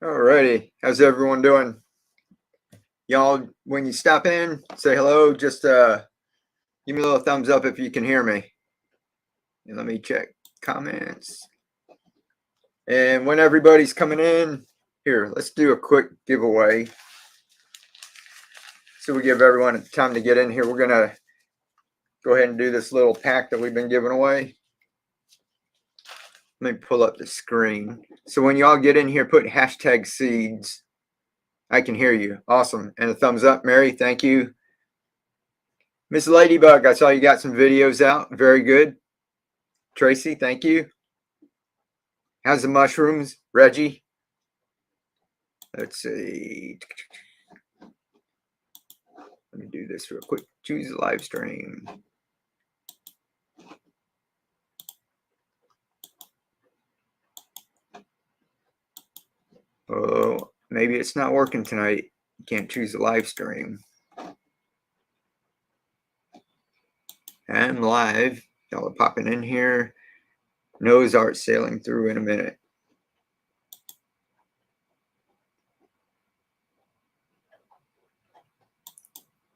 Alrighty, how's everyone doing? Y'all, when you stop in, say hello. Just give me a little thumbs up if you can hear me. And let me check comments. And when everybody's coming in, here, let's do a quick giveaway. So we give everyone time to get in here. We're gonna go ahead and do this little pack that we've been giving away. Let me pull up the screen. So when y'all get in here, put hashtag seeds. I can hear you. Awesome. And a thumbs up, Mary. Thank you. Miss Ladybug, I saw you got some videos out. Very good. Tracy, thank you. How's the mushrooms, Reggie? Let's see. Let me do this real quick. Choose the live stream. Oh, maybe it's not working tonight. You can't choose the live stream. I'm live. Y'all are popping in here. Nose art sailing through in a minute.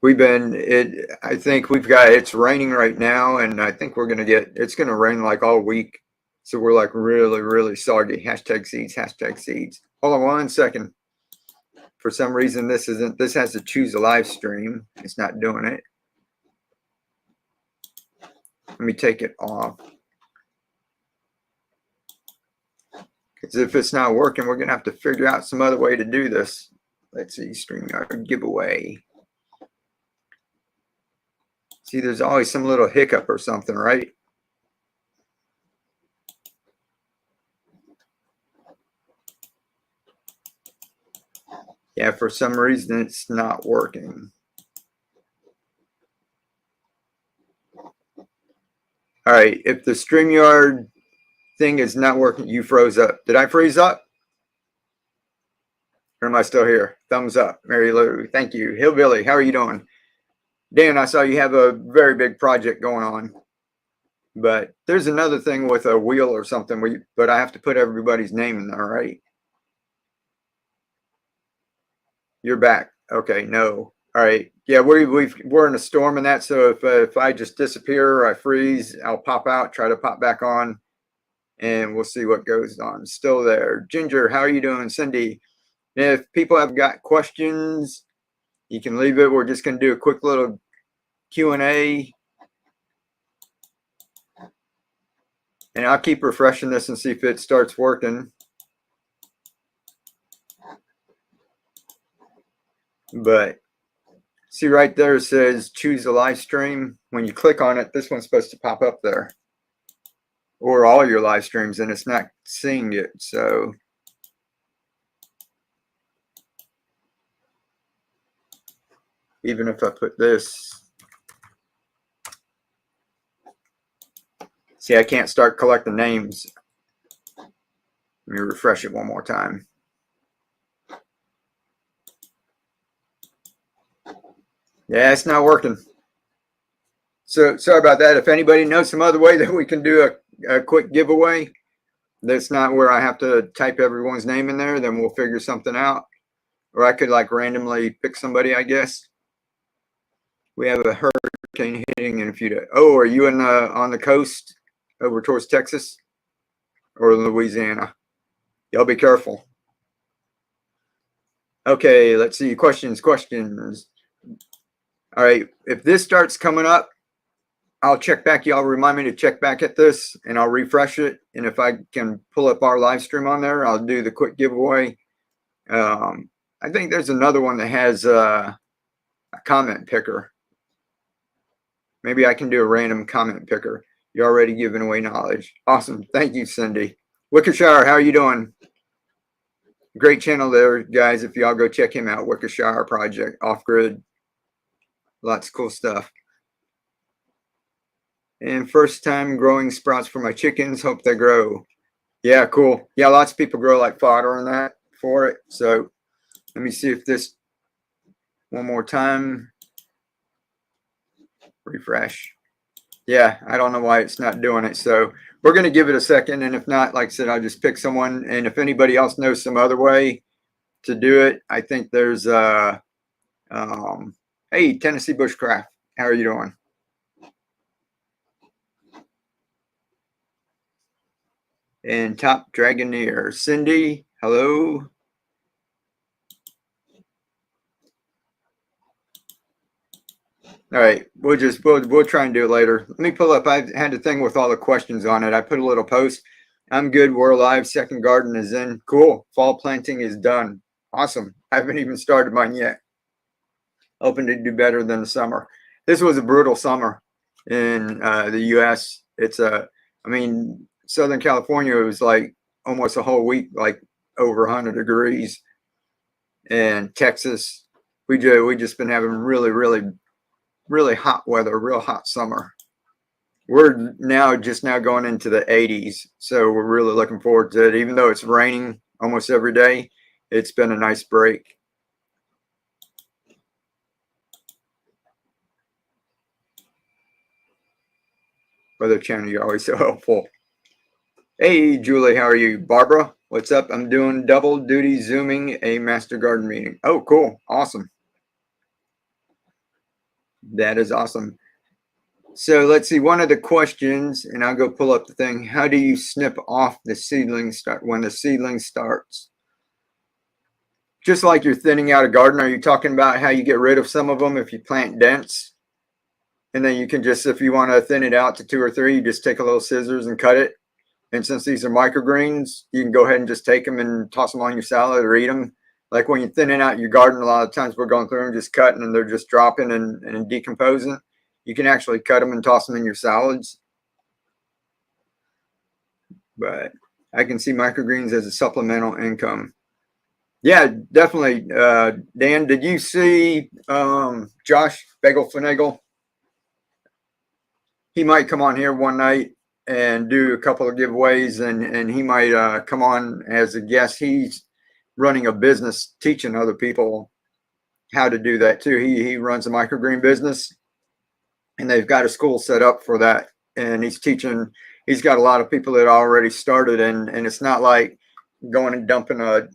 I think it's raining right now, and I think it's gonna rain like all week. So we're like really, really soggy. Hashtag seeds, hashtag seeds. Hold on 1 second. For some reason, this has to choose a live stream. It's not doing it. Let me take it off. Because if it's not working, we're gonna have to figure out some other way to do this. Let's see, StreamYard giveaway. See, there's always some little hiccup or something, right? Yeah, for some reason it's not working. All right, if the StreamYard thing is not working, you froze up. Did I freeze up? Or am I still here? Thumbs up. Mary Lou, thank you. Hillbilly, how are you doing? Dan, I saw you have a very big project going on. But there's another thing with a wheel or something, but I have to put everybody's name in there, right? You're back. Okay, no. All right. Yeah, we're in a storm and that. So if I just disappear or I freeze, I'll pop out, try to pop back on, and we'll see what goes on. Still there. Ginger, how are you doing? Cindy, if people have got questions, you can leave it. We're just going to do a quick little Q&A. And I'll keep refreshing this and see if it starts working. But see right there, it says choose a live stream. When you click on it, this one's supposed to pop up there. Or all your live streams, and it's not seeing it. So even if I put this, see, I can't start collecting names. Let me refresh it one more time. Yeah, it's not working. So sorry about that. If anybody knows some other way that we can do a quick giveaway that's not where I have to type everyone's name in there, then we'll figure something out. Or I could like randomly pick somebody, I guess. We have a hurricane hitting in a few days. Oh, are you on the coast over towards Texas or Louisiana? Y'all be careful. Okay, let's see. Questions. All right, if this starts coming up, I'll check back. Y'all remind me to check back at this, and I'll refresh it. And if I can pull up our live stream on there, I'll do the quick giveaway. I think there's another one that has a comment picker. Maybe I can do a random comment picker. You're already giving away knowledge. Awesome. Thank you, Cindy. Wickershire, how are you doing? Great channel there, guys. If y'all go check him out, Wickershire Project, off-grid. Lots of cool stuff. And first time growing sprouts for my chickens. Hope they grow. Yeah, cool. Yeah, lots of people grow like fodder and that for it. So let me see if this one more time. Refresh. Yeah, I don't know why it's not doing it. So we're going to give it a second. And if not, like I said, I'll just pick someone. And if anybody else knows some other way to do it, I think there's, hey, Tennessee Bushcraft. How are you doing? And Top Dragoneer. Cindy, hello. All right, we'll try and do it later. Let me pull up. I had a thing with all the questions on it. I put a little post. I'm good. We're alive. Second garden is in. Cool. Fall planting is done. Awesome. I haven't even started mine yet. Hoping to do better than the summer. This was a brutal summer in the U.S. I mean, Southern California, it was like almost a whole week, like over 100 degrees. And Texas, we just been having really hot weather, real hot summer. We're just now going into the 80s, so we're really looking forward to it. Even though it's raining almost every day, it's been a nice break. Weather Channel, you're always so helpful. Hey, Julie, how are you? Barbara, what's up? I'm doing double duty Zooming a Master Garden meeting. Oh, cool. Awesome. That is awesome. So let's see, one of the questions, and I'll go pull up the thing. How do you snip off the seedling when the seedling starts? Just like you're thinning out a garden, are you talking about how you get rid of some of them if you plant dense? And then you can just, if you want to thin it out to 2 or 3, you just take a little scissors and cut it. And since these are microgreens, you can go ahead and just take them and toss them on your salad or eat them. Like when you're thinning out your garden, a lot of times we're going through and just cutting and they're just dropping and decomposing. You can actually cut them and toss them in your salads. But I can see microgreens as a supplemental income. Yeah, definitely. Dan, did you see Josh Bagel Finagle? He might come on here one night and do a couple of giveaways, and he might come on as a guest. He's running a business teaching other people how to do that too. He runs a microgreen business, and they've got a school set up for that. And he's teaching. He's got a lot of people that already started, and it's not like going and dumping a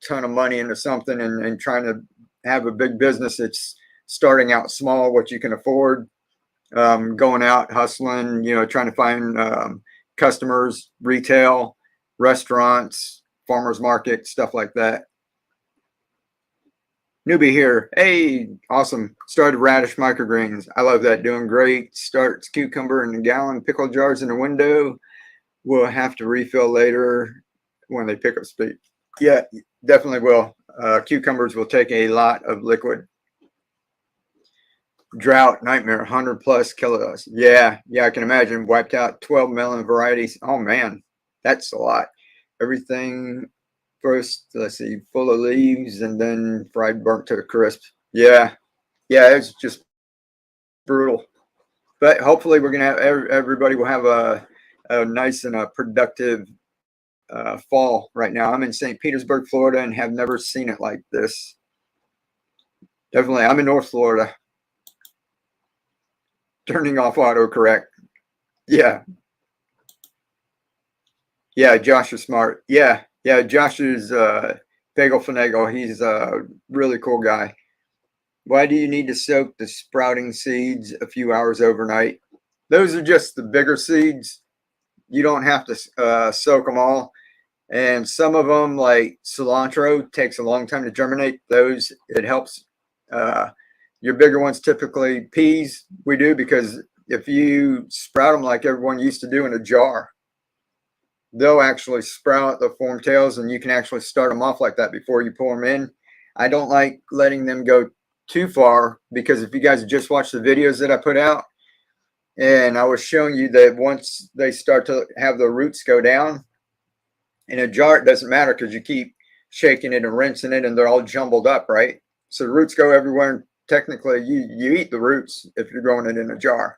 ton of money into something and trying to have a big business. It's starting out small, what you can afford, going out hustling, trying to find customers, retail, restaurants, farmers market, stuff like that. Newbie here. Hey, awesome. Started radish microgreens. I love that. Doing great. Starts cucumber in a gallon, pickle jars in a window. We'll have to refill later when they pick up speed. Yeah, definitely will. Cucumbers will take a lot of liquid. Drought nightmare, 100 plus kilos. Yeah, I can imagine. Wiped out 12 melon varieties. Oh man, that's a lot. Everything first, let's see, full of leaves and then fried, burnt to a crisp. Yeah, it's just brutal. But hopefully, we're gonna have everybody will have a nice and a productive fall. Right now, I'm in St. Petersburg, Florida, and have never seen it like this. Definitely, I'm in North Florida. Turning off autocorrect. Yeah, Josh is smart. Yeah, Josh is Bagel Finagle. He's a really cool guy. Why do you need to soak the sprouting seeds a few hours overnight? Those are just the bigger seeds. You don't have to soak them all. And some of them, like cilantro, takes a long time to germinate. Those, it helps. Your bigger ones, typically peas, we do, because if you sprout them like everyone used to do in a jar, they'll actually sprout, they'll form tails, and you can actually start them off like that before you pour them in. I don't like letting them go too far, because if you guys just watched the videos that I put out, and I was showing you that once they start to have the roots go down, in a jar, it doesn't matter because you keep shaking it and rinsing it and they're all jumbled up, right? So the roots go everywhere. And technically, you eat the roots if you're growing it in a jar.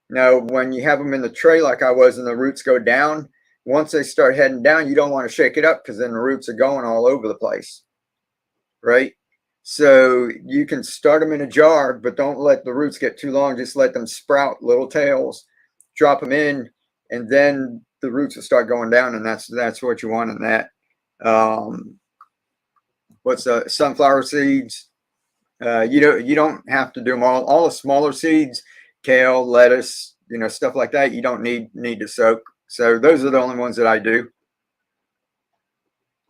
Now, when you have them in the tray like I was and the roots go down, once they start heading down, you don't want to shake it up because then the roots are going all over the place, right? So you can start them in a jar, but don't let the roots get too long. Just let them sprout little tails, drop them in, and then the roots will start going down, and that's what you want in that. What's sunflower seeds? You don't have to do them all. All the smaller seeds, kale, lettuce, stuff like that, you don't need to soak. So those are the only ones that I do.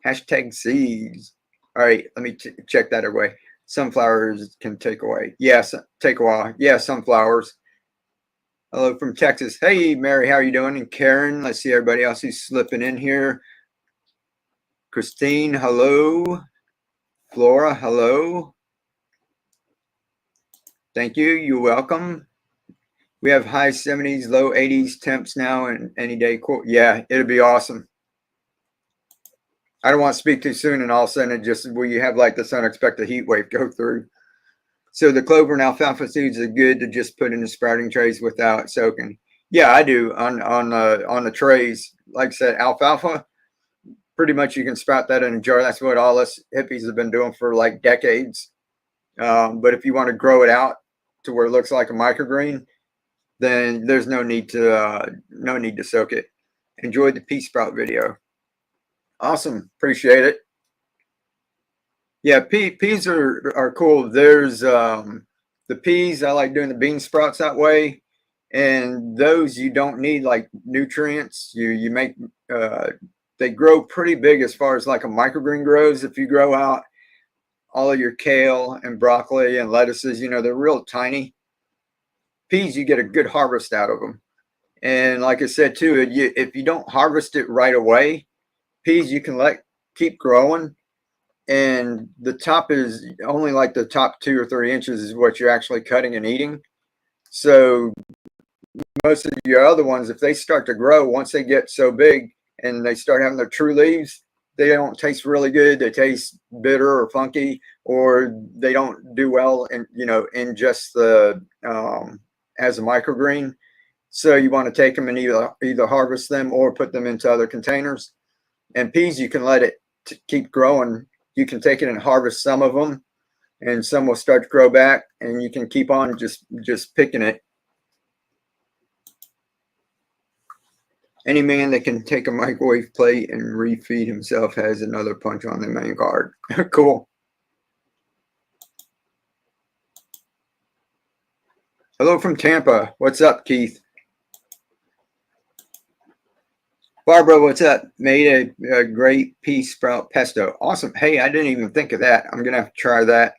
Hashtag seeds. All right, let me check that away. Sunflowers can take away. Yes, take a while. Yeah, sunflowers. Hello from Texas. Hey, Mary, how are you doing? And Karen, let's see everybody else who's slipping in here. Christine, hello. Flora, hello. Thank you. You're welcome. We have high 70s, low 80s temps now, and any day. Cool. Yeah, it'll be awesome. I don't want to speak too soon, and all of a sudden it just you have like this unexpected heat wave go through. So the clover and alfalfa seeds are good to just put in the sprouting trays without soaking. Yeah, I do on the trays. Like I said, alfalfa, pretty much you can sprout that in a jar. That's what all us hippies have been doing for like decades. But if you want to grow it out to where it looks like a microgreen, then there's no need to soak it. Enjoyed the pea sprout video. Awesome, appreciate it. Yeah, peas are cool. There's the peas. I like doing the bean sprouts that way, and those you don't need like nutrients. You make they grow pretty big as far as like a microgreen grows. If you grow out all of your kale and broccoli and lettuces, they're real tiny. Peas, you get a good harvest out of them. And like I said too, if you don't harvest it right away, peas you can keep growing, and the top is only like the top 2 or 3 inches is what you're actually cutting and eating. So most of your other ones, if they start to grow, once they get so big and they start having their true leaves, they don't taste really good. They taste bitter or funky, or they don't do well in just the as a microgreen. So you want to take them and either harvest them or put them into other containers. And peas, you can let it keep growing. You can take it and harvest some of them, and some will start to grow back, and you can keep on just picking it. Any man that can take a microwave plate and refeed himself has another punch on the main card. Cool. Hello from Tampa. What's up, Keith? Barbara, what's up? Made a great pea sprout pesto. Awesome. Hey, I didn't even think of that. I'm going to have to try that.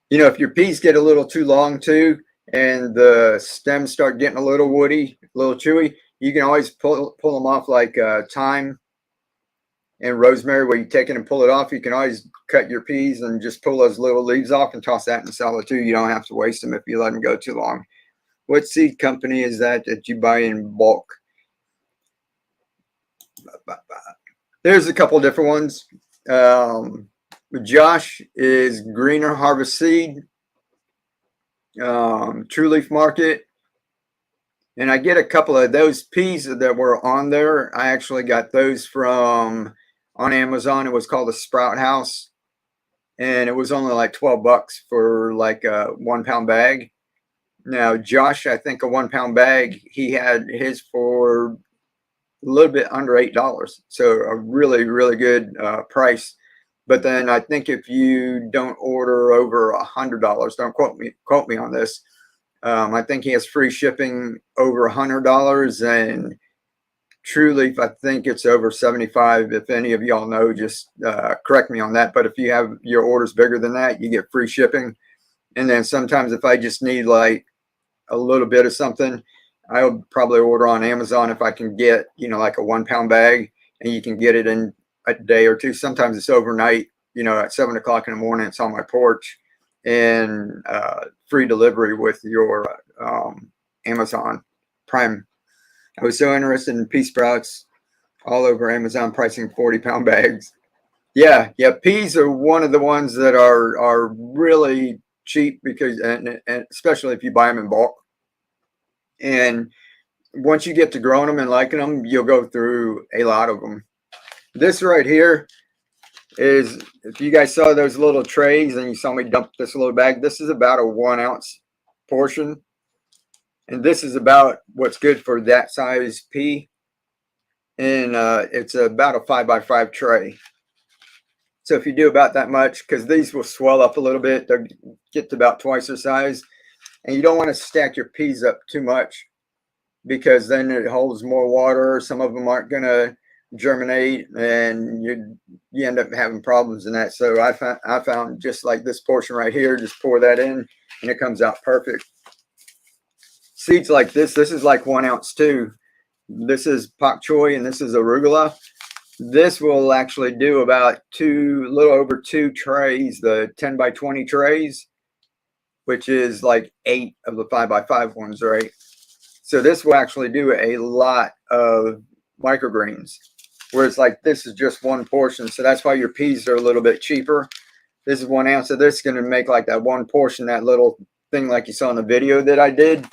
If your peas get a little too long too, and the stems start getting a little woody, a little chewy, you can always pull them off like thyme and rosemary, where you take it and pull it off. You can always cut your peas and just pull those little leaves off and toss that in the salad too. You don't have to waste them if you let them go too long. What seed company is that you buy in bulk? There's a couple different ones. Josh is Greener Harvest Seed, True Leaf Market, and I get a couple of those peas that were on there. I actually got those from on Amazon. It was called the Sprout House, and it was only like $12 for like a 1 pound bag. Now Josh, I think a 1 pound bag, he had his for a little bit under $8, so a really, really good price. But then I think if you don't order over $100, don't quote me on this, I think he has free shipping over $100, and True Leaf, I think it's over $75. If any of y'all know, just correct me on that. But if you have your orders bigger than that, you get free shipping. And then sometimes if I just need like a little bit of something, I'll probably order on Amazon if I can get, like a 1 pound bag, and you can get it in a day or two. Sometimes it's overnight, at 7 o'clock in the morning, it's on my porch, and free delivery with your Amazon Prime. I was so interested in pea sprouts all over Amazon, pricing 40 pound bags. Yeah. Peas are one of the ones that are really cheap because, and especially if you buy them in bulk. And once you get to growing them and liking them, you'll go through a lot of them. This right here is, if you guys saw those little trays and you saw me dump this little bag, this is about a 1 ounce portion. And this is about what's good for that size pea. And it's about a 5x5 tray. So if you do about that much, because these will swell up a little bit, they'll get to about twice their size. And you don't want to stack your peas up too much, because then it holds more water. Some of them aren't going to germinate, and you end up having problems in that. So I found just like this portion right here, just pour that in and it comes out perfect. Seeds like this is like 1 ounce too. This is pak choi and this is arugula. This will actually do about a little over 2 trays, the 10x20 trays, which is like 8 of the 5x5 ones, right? So this will actually do a lot of microgreens, whereas like this is just one portion. So that's why your peas are a little bit cheaper. This is 1 ounce, so this is going to make like that one portion, that little thing like you saw in the video that I did.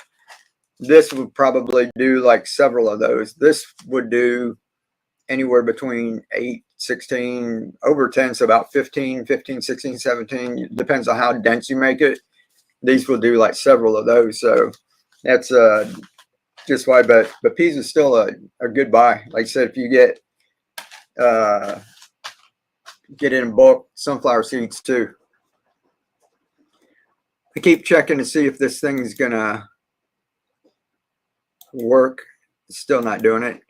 This would probably do like several of those. This would do anywhere between 8, 16, over 10, so about 15, 16, 17. Depends on how dense you make it. These will do like several of those. So that's just why. But peas is still a good buy. Like I said, if you get it in bulk, sunflower seeds too. I keep checking to see if this thing is gonna work. It's still not doing it.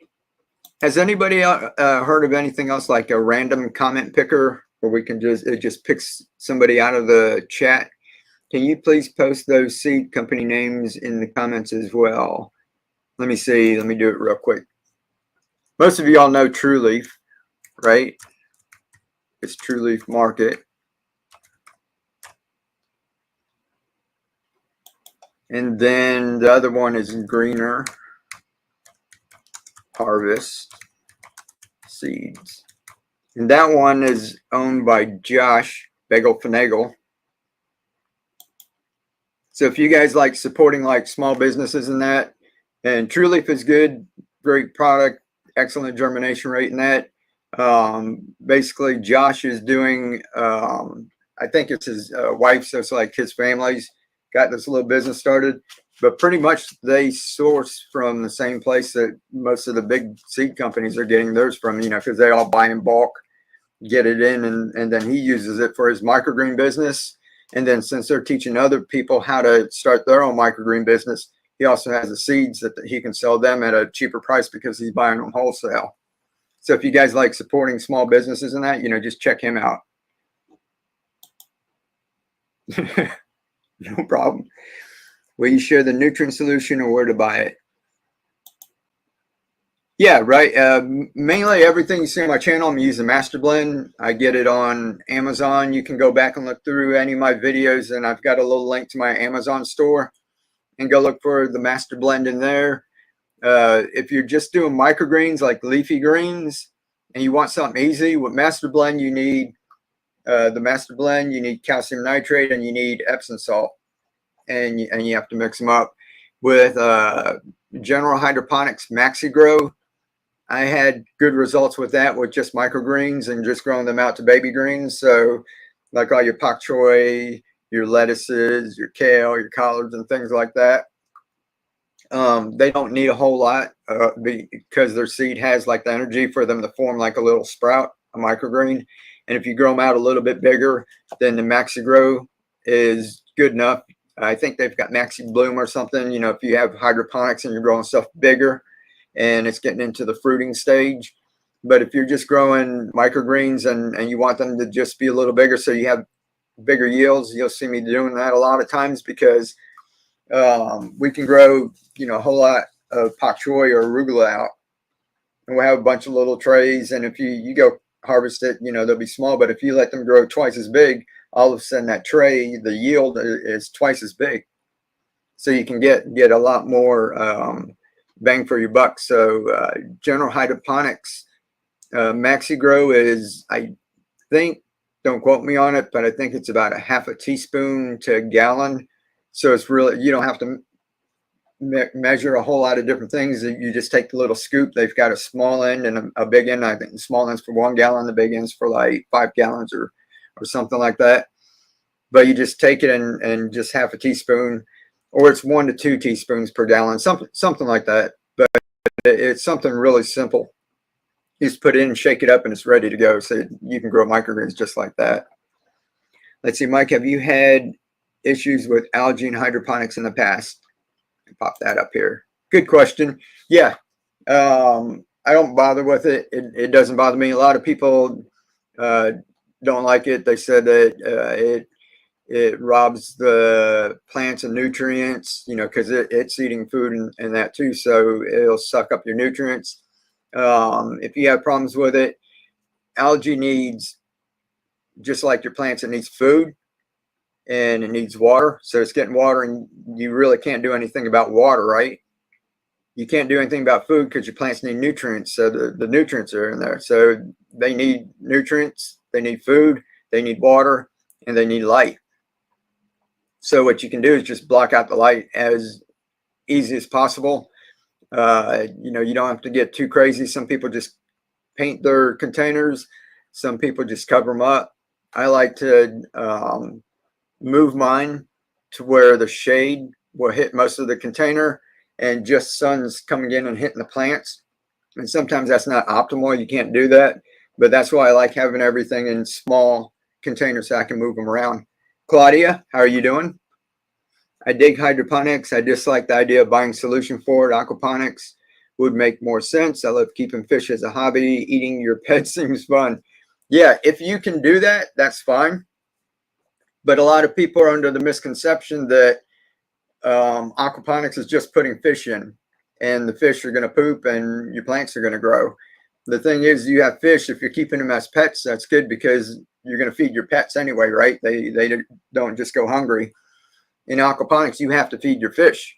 Has anybody heard of anything else like a random comment picker, where we can it just picks somebody out of the chat? Can you please post those seed company names in the comments as well? Let me see. Let me do it real quick. Most of you all know True Leaf, right? It's True Leaf Market. And then the other one is Greener Harvest Seeds. And that one is owned by Josh Bagel Finagle. So if you guys like supporting like small businesses and that, and True Leaf is good, great product, excellent germination rate in that. Basically Josh is doing, I think it's his wife, so it's like his family's got this little business started, but pretty much they source from the same place that most of the big seed companies are getting theirs from, you know, because they all buy in bulk, get it in, and then he uses it for his microgreen business. And then since they're teaching other people how to start their own microgreen business, he also has the seeds that he can sell them at a cheaper price because he's buying them wholesale. So if you guys like supporting small businesses and that, you know, just check him out. No problem. Will you share the nutrient solution or where to buy it? Yeah, right. Mainly everything you see on my channel, I'm using Master Blend. I get it on Amazon. You can go back and look through any of my videos, and I've got a little link to my Amazon store, and go look for the Master Blend in there. If you're just doing microgreens like leafy greens and you want something easy, with Master Blend, you need you need calcium nitrate and you need Epsom salt, and you have to mix them up. With General Hydroponics Maxi Grow, I had good results with that, with just microgreens and just growing them out to baby greens. So like all your pak choi, your lettuces, your kale, your collards and things like that. They don't need a whole lot because their seed has like the energy for them to form like a little sprout, a microgreen. And if you grow them out a little bit bigger, then the Maxi Grow is good enough. I think they've got Maxi Bloom or something. You know, if you have hydroponics and you're growing stuff bigger and it's getting into the fruiting stage. But if you're just growing microgreens and you want them to just be a little bigger so you have bigger yields, you'll see me doing that a lot of times, because we can grow, you know, a whole lot of pak choi or arugula out, and we'll have a bunch of little trays. And if you go harvest it, you know, they'll be small, but if you let them grow twice as big, all of a sudden that tray, the yield is twice as big. So you can get a lot more bang for your buck. So General Hydroponics Maxi Grow is, I think, don't quote me on it, but I think it's about a half a teaspoon to a gallon. So it's really, you don't have to measure a whole lot of different things. You just take the little scoop. They've got a small end and a big end. I think the small end's for 1 gallon, the big end's for like 5 gallons or something like that. But you just take it and just half a teaspoon, or it's 1 to 2 teaspoons per gallon, something like that. But it's something really simple. You just put it in, shake it up, and it's ready to go. So you can grow microgreens just like that. Let's see, Mike, have you had issues with algae and hydroponics in the past? Pop that up here. Good question. Yeah, I don't bother with it. It doesn't bother me. A lot of people don't like it. They said that it robs the plants of nutrients, you know, because it's eating food and that too. So it'll suck up your nutrients. If you have problems with it, algae needs, just like your plants, it needs food and it needs water. So it's getting water, and you really can't do anything about water, right? You can't do anything about food because your plants need nutrients. So the nutrients are in there. So they need nutrients, they need food, they need water, and they need light. So what you can do is just block out the light as easy as possible. You know, you don't have to get too crazy. Some people just paint their containers. Some people just cover them up. I like to move mine to where the shade will hit most of the container and just sun's coming in and hitting the plants. And sometimes that's not optimal. You can't do that. But that's why I like having everything in small containers so I can move them around. Claudia, how are you doing? I dig hydroponics. I dislike the idea of buying solution for it. Aquaponics would make more sense. I love keeping fish as a hobby. Eating your pet seems fun. Yeah, if you can do that, that's fine. But a lot of people are under the misconception that aquaponics is just putting fish in, and the fish are going to poop and your plants are going to grow. The thing is, you have fish. If you're keeping them as pets, that's good because you're going to feed your pets anyway, right? They don't just go hungry. In aquaponics, you have to feed your fish,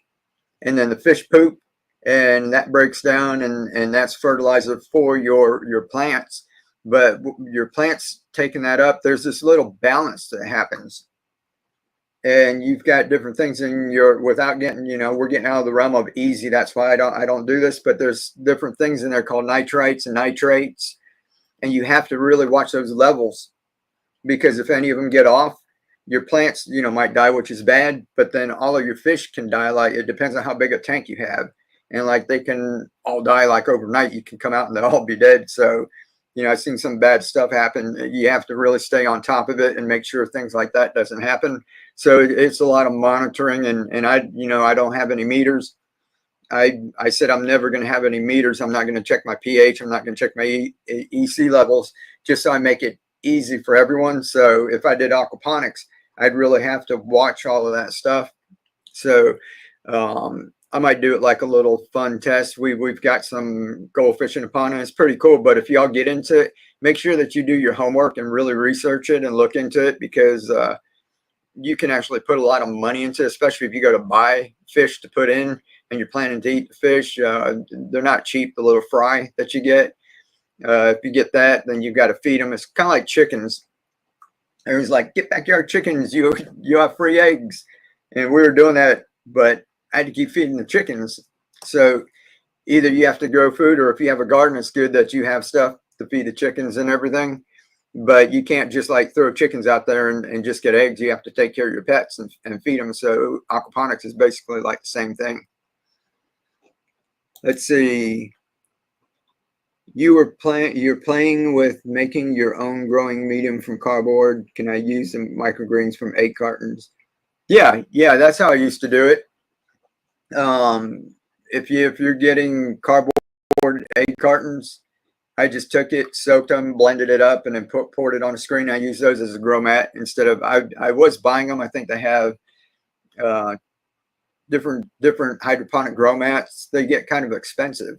and then the fish poop, and that breaks down, and that's fertilizer for your plants. But your plants taking that up, there's this little balance that happens, and you've got different things in your, without getting, you know, we're getting out of the realm of easy. That's why I don't do this, but there's different things in there called nitrites and nitrates, and you have to really watch those levels, because if any of them get off, your plants, you know, might die, which is bad, but then all of your fish can die. Like, it depends on how big a tank you have, and like they can all die like overnight. You can come out and they'll all be dead. So, you know, I've seen some bad stuff happen. You have to really stay on top of it and make sure things like that doesn't happen. So it's a lot of monitoring, and I, you know, I don't have any meters. I said I'm never going to have any meters. I'm not going to check my pH. I'm not going to check my EC levels, just so I make it easy for everyone. So if I did aquaponics, I'd really have to watch all of that stuff. So I might do it like a little fun test. We've got some goldfish in a pond, and it's pretty cool. But if y'all get into it, make sure that you do your homework and really research it and look into it, because you can actually put a lot of money into it, especially if you go to buy fish to put in and you're planning to eat the fish. They're not cheap, the little fry that you get. If you get that, then you've got to feed them. It's kind of like chickens. Everyone's like, get backyard chickens, you have free eggs. And we were doing that, but I had to keep feeding the chickens. So either you have to grow food, or if you have a garden, it's good that you have stuff to feed the chickens and everything. But you can't just like throw chickens out there and just get eggs. You have to take care of your pets and feed them. So aquaponics is basically like the same thing. Let's see. You're playing with making your own growing medium from cardboard. Can I use some microgreens from egg cartons? Yeah, that's how I used to do it. If you're getting cardboard egg cartons, I just took it, soaked them, blended it up, and then poured it on a screen. I use those as a grow mat instead of, I was buying them. I think they have different hydroponic grow mats. They get kind of expensive.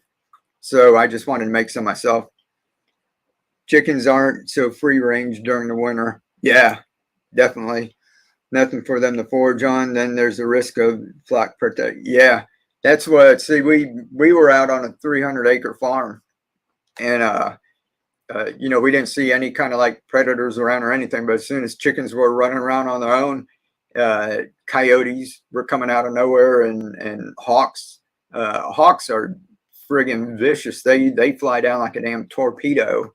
So I just wanted to make some myself. Chickens aren't so free range during the winter. Yeah, definitely. Nothing for them to forage on. Then there's the risk of flock protect. Yeah, that's what, see, we were out on a 300-acre farm, and you know, we didn't see any kind of like predators around or anything, but as soon as chickens were running around on their own, Coyotes were coming out of nowhere, and hawks. Hawks are friggin' vicious. They fly down like a damn torpedo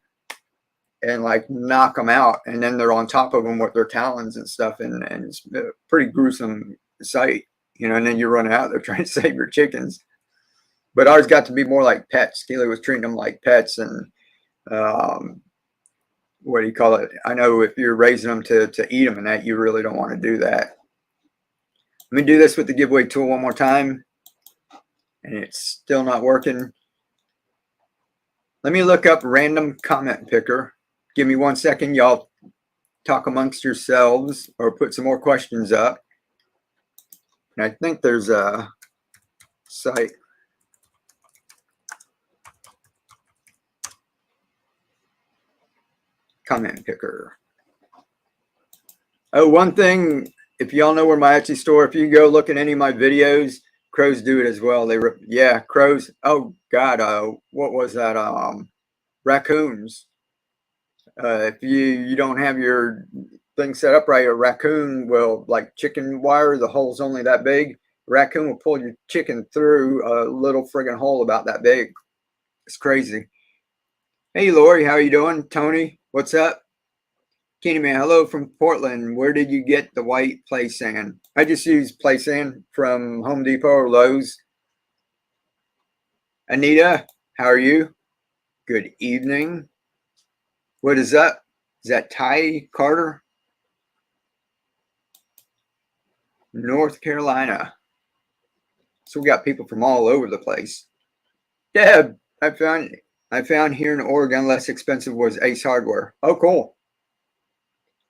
and like knock them out, and then they're on top of them with their talons and stuff, and it's a pretty gruesome sight, you know. And then you're running out there trying to save your chickens. But ours got to be more like pets. Keely was treating them like pets, and what do you call it? I know if you're raising them to eat them and that, you really don't want to do that. Let me do this with the giveaway tool one more time, and it's still not working. Let me look up random comment picker. Give me 1 second. Y'all talk amongst yourselves or put some more questions up. And I think there's a site. Comment picker. Oh, one thing, if y'all know where my Etsy store, if you go look at any of my videos, crows do it as well. Yeah, crows. Oh God, what was that? Raccoons. If you don't have your thing set up right, a raccoon will, like chicken wire, the hole's only that big. A raccoon will pull your chicken through a little friggin' hole about that big. It's crazy. Hey Lori, how are you doing? Tony, what's up? Kenny man, hello from Portland. Where did you get the white play sand? I just use play sand from Home Depot or Lowe's. Anita, how are you? Good evening. What is that? Is that Ty Carter? North Carolina. So we got people from all over the place. Deb, I found here in Oregon less expensive was Ace Hardware. Oh, cool.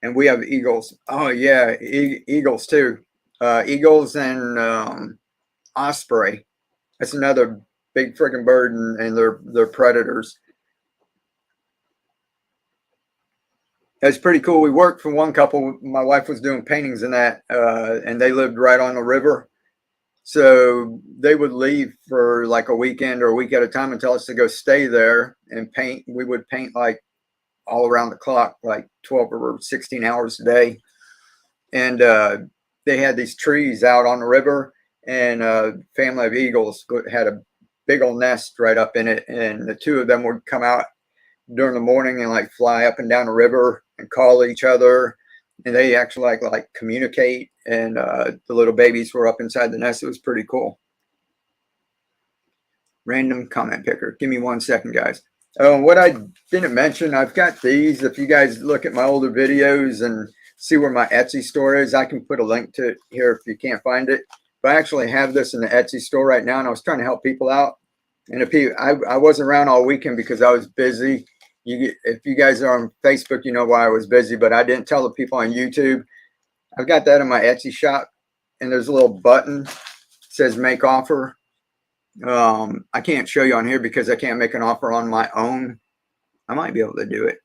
And we have eagles. Oh yeah, eagles too. Eagles and osprey. That's another big freaking bird, and they're predators. That's pretty cool. We worked for one couple. My wife was doing paintings in that, and they lived right on the river. So they would leave for like a weekend or a week at a time and tell us to go stay there and paint. We would paint like all around the clock, like 12 or 16 hours a day. And they had these trees out on the river, and a family of eagles had a big old nest right up in it. And the two of them would come out during the morning and like fly up and down the river and call each other. And they actually like communicate. And the little babies were up inside the nest. It was pretty cool. Random comment picker. Give me 1 second, guys. What I didn't mention, I've got these. If you guys look at my older videos and see where my Etsy store is, I can put a link to it here if you can't find it. But I actually have this in the Etsy store right now, and I was trying to help people out. And I wasn't around all weekend because I was busy. If you guys are on Facebook, you know why I was busy, but I didn't tell the people on YouTube. I've got that in my Etsy shop, and there's a little button that says make offer. I can't show you on here because I can't make an offer on my own. I might be able to do it,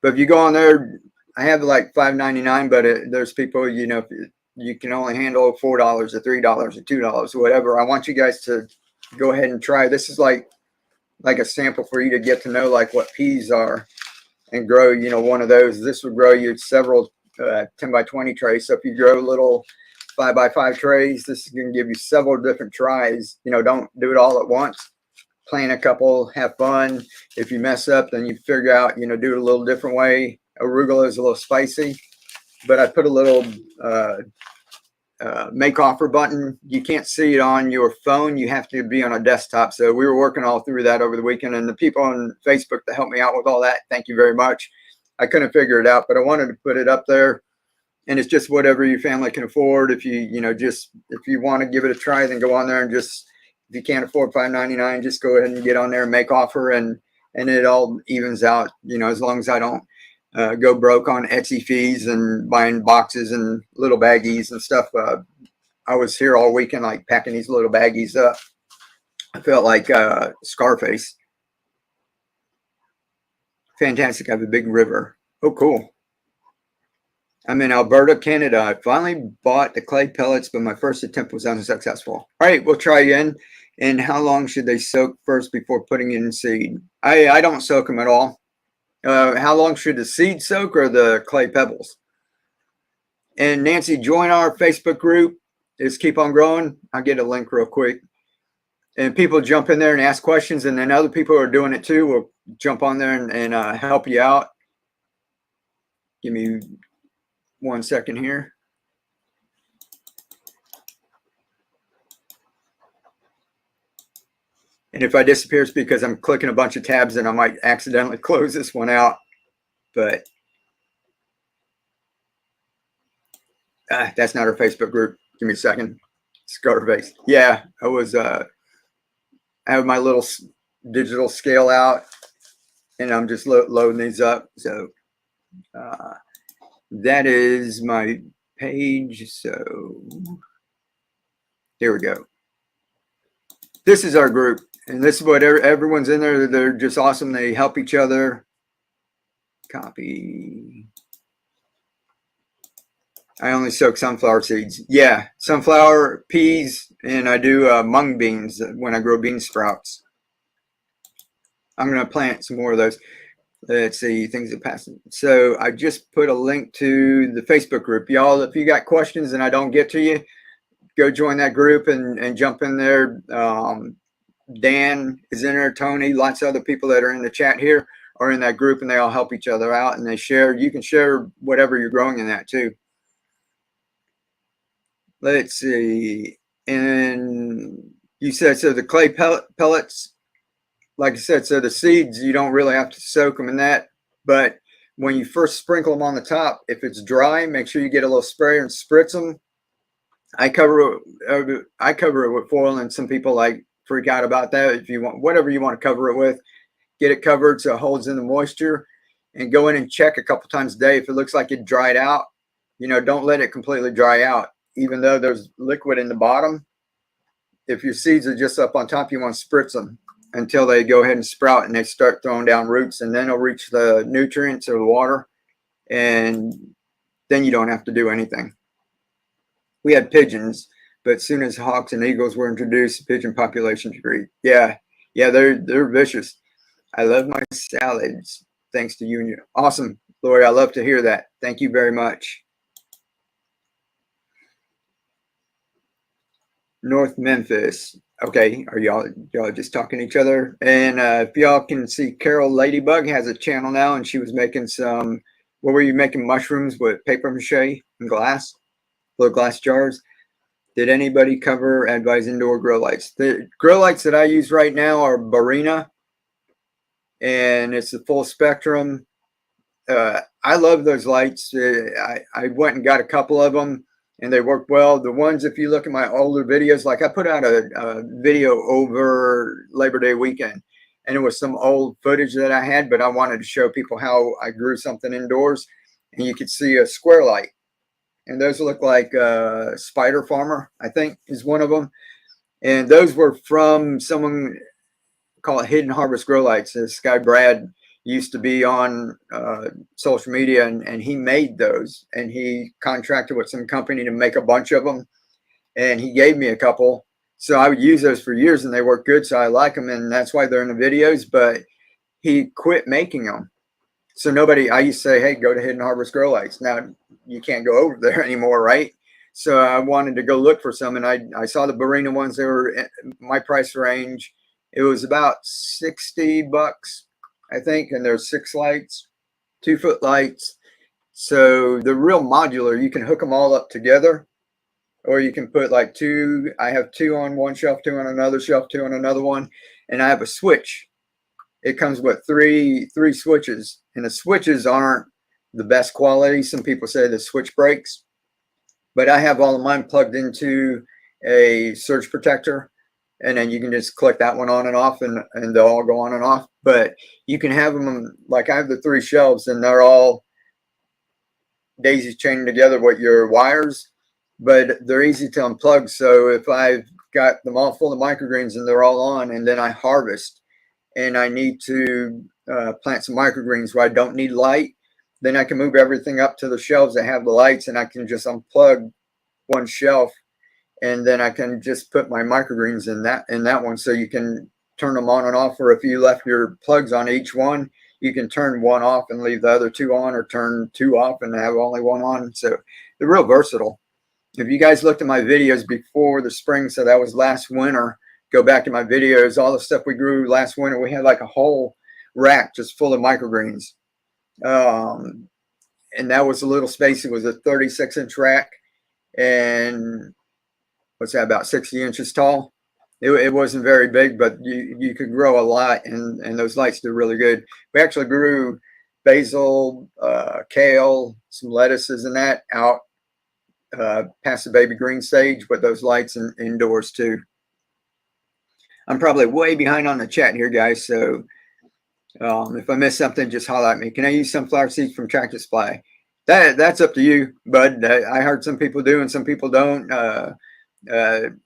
but if you go on there, I have like $5.99, but there's people, you know, you can only handle $4 or $3 or $2, whatever. I want you guys to go ahead and try. This is like a sample for you to get to know like what peas are and grow, you know, one of those. This would grow you several 10 by 20 trays. So if you grow little 5 by 5 trays, this is going to give you several different tries. You know, don't do it all at once. Plant a couple, have fun. If you mess up, then you figure out, you know, do it a little different way. Arugula is a little spicy, but I put a little make offer button. You can't see it on your phone. You have to be on a desktop. So we were working all through that over the weekend, and the people on Facebook that helped me out with all that, thank you very much. I couldn't figure it out, but I wanted to put it up there. And it's just whatever your family can afford. If you want to give it a try, then go on there and just, if you can't afford $5.99, just go ahead and get on there and make offer, and it all evens out, you know, as long as I don't go broke on Etsy fees and buying boxes and little baggies and stuff. I was here all weekend, like packing these little baggies up. I felt like Scarface. Fantastic. I have a big river. Oh, cool. I'm in Alberta, Canada. I finally bought the clay pellets, but my first attempt was unsuccessful. All right, we'll try again. And how long should they soak first before putting in seed? I don't soak them at all. How long should the seed soak or the clay pebbles? And Nancy, join our Facebook group. It's Keep On Growing. I'll get a link real quick. And people jump in there and ask questions, and then other people who are doing it too will jump on there and help you out. Give me 1 second here. And if I disappear, it's because I'm clicking a bunch of tabs and I might accidentally close this one out. But that's not our Facebook group. Give me a second. Scarface. Yeah, I have my little digital scale out, and I'm just loading these up. So that is my page. So here we go. This is our group, and this is what everyone's in there. They're just awesome. They help each other. Copy. I only soak sunflower seeds. Yeah, sunflower, peas, and I do mung beans when I grow bean sprouts. I'm going to plant some more of those. Let's see, things that pass. So I just put a link to the Facebook group. Y'all, if you got questions and I don't get to you, go join that group and jump in there. Dan is in there, Tony, lots of other people that are in the chat here are in that group, and they all help each other out, and they share. You can share whatever you're growing in that too. Let's see. And you said, so the clay pellets, like I said, so the seeds, you don't really have to soak them in that. But when you first sprinkle them on the top, if it's dry, make sure you get a little sprayer and spritz them. I cover it with foil, and some people like freak out about that. If you want, whatever you want to cover it with, get it covered so it holds in the moisture, and go in and check a couple times a day. If it looks like it dried out, you know, don't let it completely dry out. Even though there's liquid in the bottom, if your seeds are just up on top, you want to spritz them until they go ahead and sprout and they start throwing down roots, and then they'll reach the nutrients or the water, and then you don't have to do anything. We had pigeons, but as soon as hawks and eagles were introduced, the pigeon population decreased. Yeah, they're vicious. I love my salads. Thanks to you. Awesome, Lori. I love to hear that. Thank you very much. North Memphis. Okay, are y'all just talking to each other? And if y'all can see, Carol Ladybug has a channel now, and she was making some. What were you making? Mushrooms with paper mache and glass, little glass jars. Did anybody cover advise indoor grow lights? The grow lights that I use right now are Barina, and it's the full spectrum. I love those lights. I went and got a couple of them, and they work well. The ones, if you look at my older videos, like I put out a video over Labor Day weekend, and it was some old footage that I had, but I wanted to show people how I grew something indoors, and you could see a square light. And those look like Spider Farmer, I think, is one of them. And those were from someone called Hidden Harvest Grow Lights. This guy, Brad, used to be on social media, and he made those. And he contracted with some company to make a bunch of them. And he gave me a couple. So I would use those for years, and they work good. So I like them, and that's why they're in the videos. But he quit making them. So I used to say, hey, go to Hidden Harvest Grow Lights. Now you can't go over there anymore, right? So I wanted to go look for some, and I saw the Barina ones. They were in my price range. It was about $60, I think, and there's 6 lights, 2-foot lights. So the real modular, you can hook them all up together, or you can put like 2. I have 2 on one shelf, 2 on another shelf, 2 on another one, and I have a switch. It comes with three switches, and the switches aren't the best quality. Some people say the switch breaks, but I have all of mine plugged into a surge protector, and then you can just click that one on and off, and they'll all go on and off. But you can have them, like I have the 3 shelves, and they're all daisy chained together with your wires, but they're easy to unplug. So if I've got them all full of microgreens and they're all on, and then I harvest, and I need to plant some microgreens where I don't need light, then I can move everything up to the shelves that have the lights, and I can just unplug one shelf, and then I can just put my microgreens in that one. So you can turn them on and off, or if you left your plugs on each one, you can turn one off and leave the other 2 on, or turn 2 off and have only one on. So they're real versatile. If you guys looked at my videos before the spring, so that was last winter, go back to my videos, all the stuff we grew last winter, we had like a whole rack just full of microgreens. And that was a little space. It was a 36-inch rack, and what's that, about 60 inches tall. It wasn't very big, but you could grow a lot, and those lights do really good. We actually grew basil, kale, some lettuces and that out past the baby green stage with those lights indoors too. I'm probably way behind on the chat here, guys, so if I miss something, just holler at me. Can I use sunflower seeds from Tractor Supply? That's up to you, bud. I heard some people do and some people don't.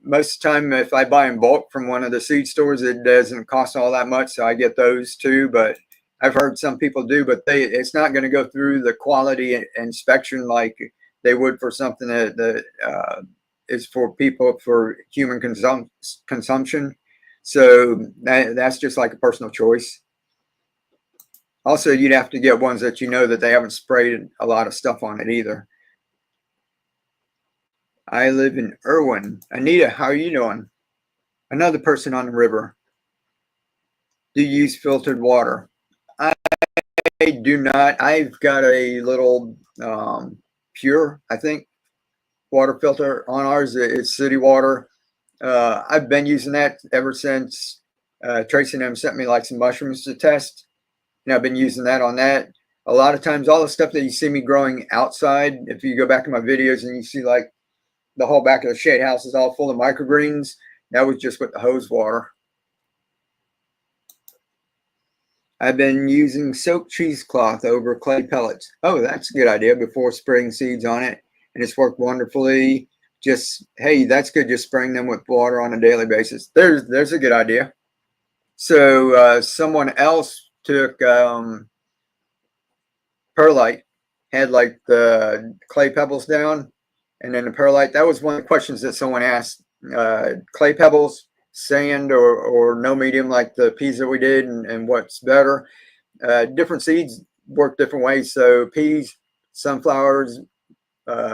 Most of the time, if I buy in bulk from one of the seed stores, it doesn't cost all that much, so I get those too. But I've heard some people do, but it's not going to go through the quality inspection like they would for something that is for people for human consumption. So that's just like a personal choice. Also, you'd have to get ones that you know that they haven't sprayed a lot of stuff on it either. I live in Irwin. Anita, how are you doing? Another person on the river. Do you use filtered water? I do not. I've got a little Pure, I think, water filter on ours. It's city water. I've been using that ever since Tracy and them sent me like some mushrooms to test. And I've been using that on that. A lot of times, all the stuff that you see me growing outside, if you go back in my videos and you see like the whole back of the shade house is all full of microgreens, that was just with the hose water. I've been using soaked cheesecloth over clay pellets. Oh, that's a good idea, before spraying seeds on it. And it's worked wonderfully. Just, hey, that's good, just spraying them with water on a daily basis. There's a good idea. So someone else took perlite, had like the clay pebbles down, and then the perlite. That was one of the questions that someone asked. Clay pebbles, sand, or no medium like the peas that we did, and what's better. Different seeds work different ways. So peas, sunflowers,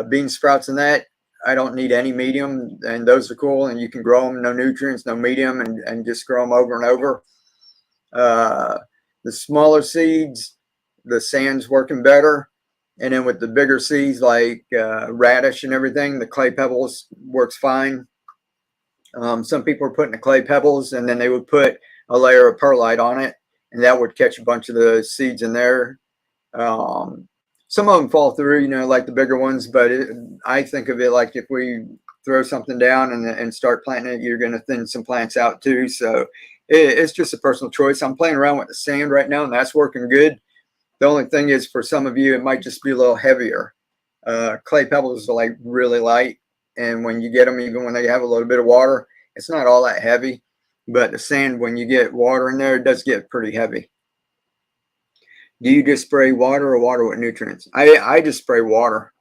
bean sprouts, and that, I don't need any medium, and those are cool, and you can grow them, no nutrients, no medium, and just grow them over and over. The smaller seeds, the sand's working better. And then with the bigger seeds like radish and everything, the clay pebbles works fine. Some people are putting the clay pebbles and then they would put a layer of perlite on it, and that would catch a bunch of the seeds in there. Some of them fall through, you know, like the bigger ones, but I think of it like if we throw something down and start planting it, you're going to thin some plants out too. So it's just a personal choice. I'm playing around with the sand right now, and that's working good. The only thing is, for some of you, it might just be a little heavier. Clay pebbles are like really light, and when you get them, even when they have a little bit of water, it's not all that heavy. But the sand, when you get water in there, it does get pretty heavy. Do you just spray water or water with nutrients? I just spray water.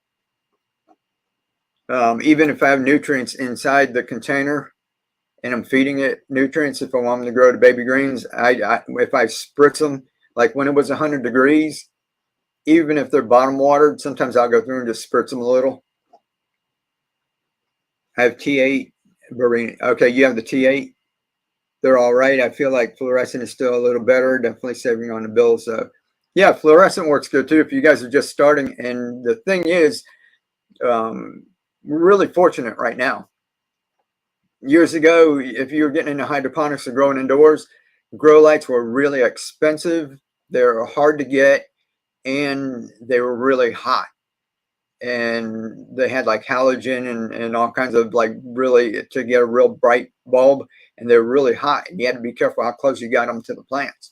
Even if I have nutrients inside the container and I'm feeding it nutrients, if I want them to grow to baby greens, if I spritz them, like when it was 100 degrees, even if they're bottom watered, sometimes I'll go through and just spritz them a little. I have T8 Barina. Okay, you have the T8. They're all right. I feel like fluorescent is still a little better. Definitely saving on the bill. So yeah, fluorescent works good too if you guys are just starting. And the thing is, we're really fortunate right now. Years ago, if you were getting into hydroponics or growing indoors, grow lights were really expensive. They were hard to get, and they were really hot. And they had like halogen and all kinds of, like, really, to get a real bright bulb, and they're really hot. And you had to be careful how close you got them to the plants.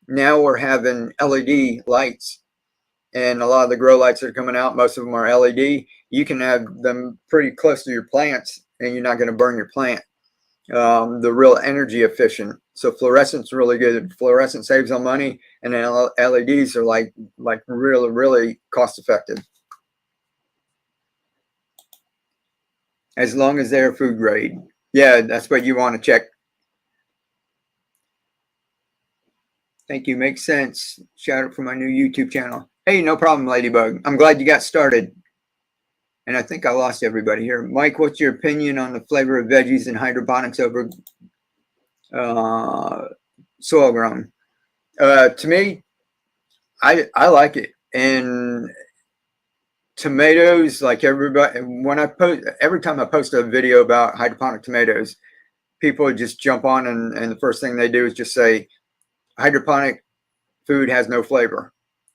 Now we're having LED lights, and a lot of the grow lights that are coming out, most of them are LED. You can have them pretty close to your plants, and you're not going to burn your plant. The real energy efficient. So fluorescent's really good. Fluorescent saves on money, and then LEDs are like really, really cost effective. As long as they're food grade. Yeah, that's what you want to check. Thank you. Makes sense. Shout out for my new YouTube channel. Hey, no problem, Ladybug. I'm glad you got started. And I think I lost everybody here. Mike, what's your opinion on the flavor of veggies in hydroponics over soil grown? To me, I like it. And tomatoes, like everybody, when I post, every time I post a video about hydroponic tomatoes, people just jump on and the first thing they do is just say hydroponic food has no flavor.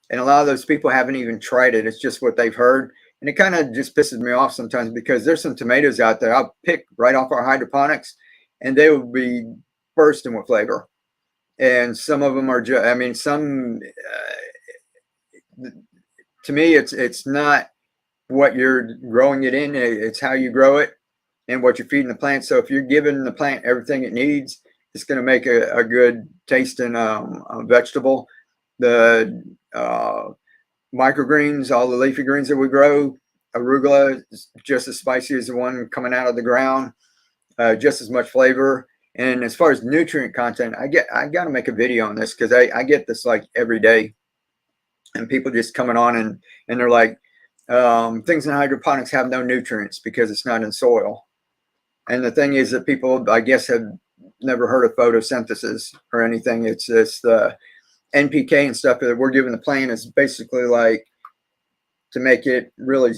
And a lot of those people haven't even tried it. It's just what they've heard. And it kind of just pisses me off sometimes because there's some tomatoes out there I'll pick right off our hydroponics and they will be bursting with flavor. And some of them are just, I mean, some, to me, it's not what you're growing it in, it's how you grow it and what you're feeding the plant. So if you're giving the plant everything it needs, it's going to make a good tasting vegetable. The microgreens, all the leafy greens that we grow, arugula is just as spicy as the one coming out of the ground, just as much flavor. And as far as nutrient content, I got to make a video on this because I get this like every day, and people just coming on and they're like, things in hydroponics have no nutrients because it's not in soil. And the thing is that people, I guess, have never heard of photosynthesis or anything. It's the NPK and stuff that we're giving the plant is basically like, to make it really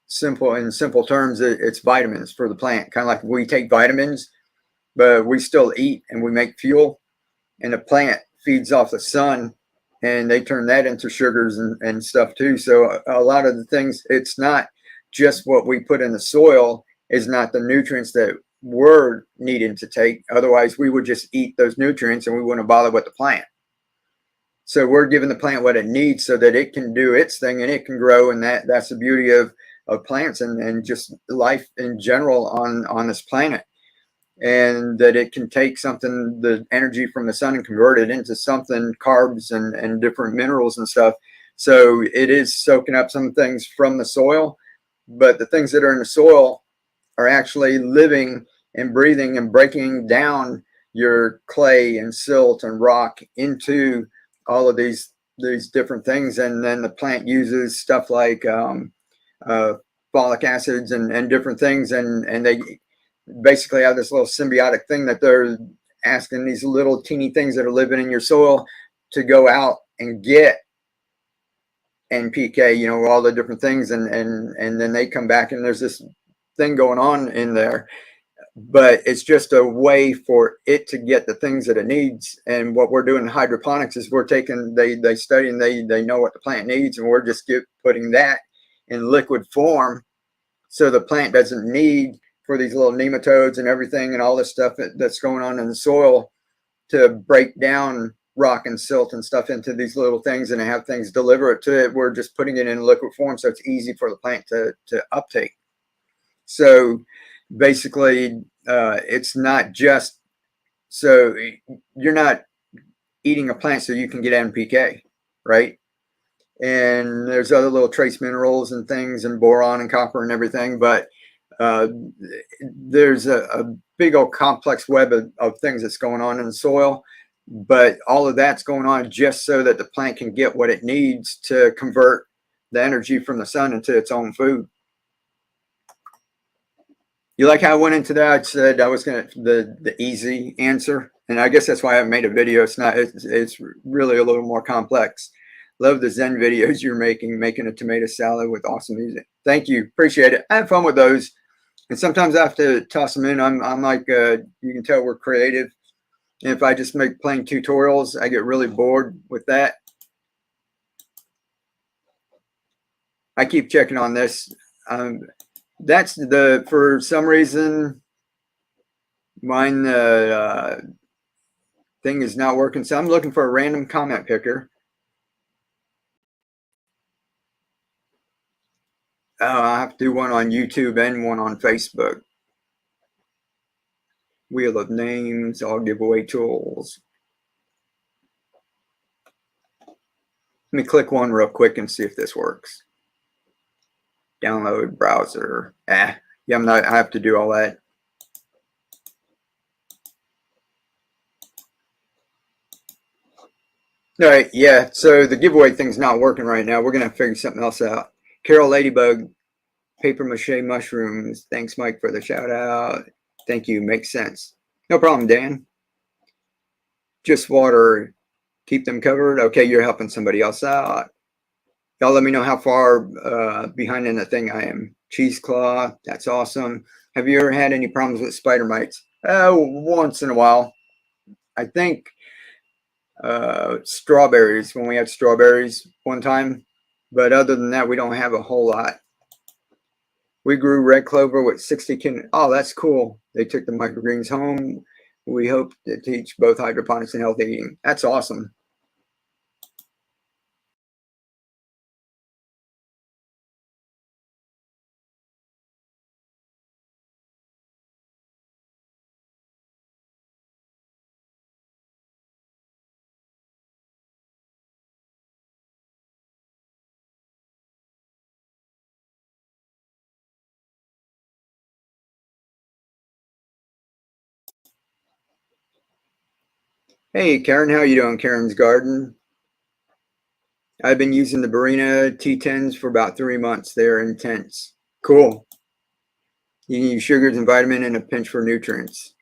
simple, in simple terms, it's vitamins for the plant. Kind of like we take vitamins, but we still eat and we make fuel. And the plant feeds off the sun and they turn that into sugars and stuff too. So a lot of the things, it's not just what we put in the soil is not the nutrients that we're needing to take. Otherwise, we would just eat those nutrients and we wouldn't bother with the plant. So we're giving the plant what it needs so that it can do its thing and it can grow. And that's the beauty of plants and just life in general on this planet. And that it can take something, the energy from the sun, and convert it into something, carbs and different minerals and stuff. So it is soaking up some things from the soil, but the things that are in the soil are actually living and breathing and breaking down your clay and silt and rock into all of these different things. And then the plant uses stuff like folic acids and different things, and they basically have this little symbiotic thing that they're asking these little teeny things that are living in your soil to go out and get NPK, you know, all the different things, and then they come back and there's this thing going on in there. But it's just a way for it to get the things that it needs. And what we're doing in hydroponics is we're taking, they study and they know what the plant needs, and we're just putting that in liquid form so the plant doesn't need for these little nematodes and everything and all this stuff that's going on in the soil to break down rock and silt and stuff into these little things and have things deliver it to it. We're just putting it in liquid form so it's easy for the plant to uptake. So basically, it's not just, so you're not eating a plant so you can get NPK, right? And there's other little trace minerals and things and boron and copper and everything, but there's a big old complex web of things that's going on in the soil. But all of that's going on just so that the plant can get what it needs to convert the energy from the sun into its own food. You like how I went into that? I said I was going to the easy answer, and I guess that's why I made a video. It's really a little more complex. Love the Zen videos you're making a tomato salad with awesome music. Thank you, appreciate it. I have fun with those, and sometimes I have to toss them in. I'm like, you can tell we're creative. And if I just make plain tutorials, I get really bored with that. I keep checking on this. That's for some reason, mine thing is not working. So I'm looking for a random comment picker. I have to do one on YouTube and one on Facebook. Wheel of names, all giveaway tools. Let me click one real quick and see if this works. Download browser. Yeah, I have to do all that. All right, yeah, so the giveaway thing's not working right now. We're going to figure something else out. Carol Ladybug Paper mache mushrooms. Thanks, Mike, for the shout out. Thank you. Makes sense. No problem, Dan. Just water. Keep them covered. Okay, you're helping somebody else out. Y'all let me know how far behind in the thing I am. Cheesecloth. That's awesome. Have you ever had any problems with spider mites? Once in a while. I think strawberries, when we had strawberries one time. But other than that, we don't have a whole lot. We grew red clover with 60 kin. Oh, that's cool. They took the microgreens home. We hope to teach both hydroponics and healthy eating. That's awesome. Hey, Karen, how you doing? Karen's Garden. I've been using the Barina T10s for about 3 months. They're intense. Cool. You need sugars and vitamin and a pinch for nutrients.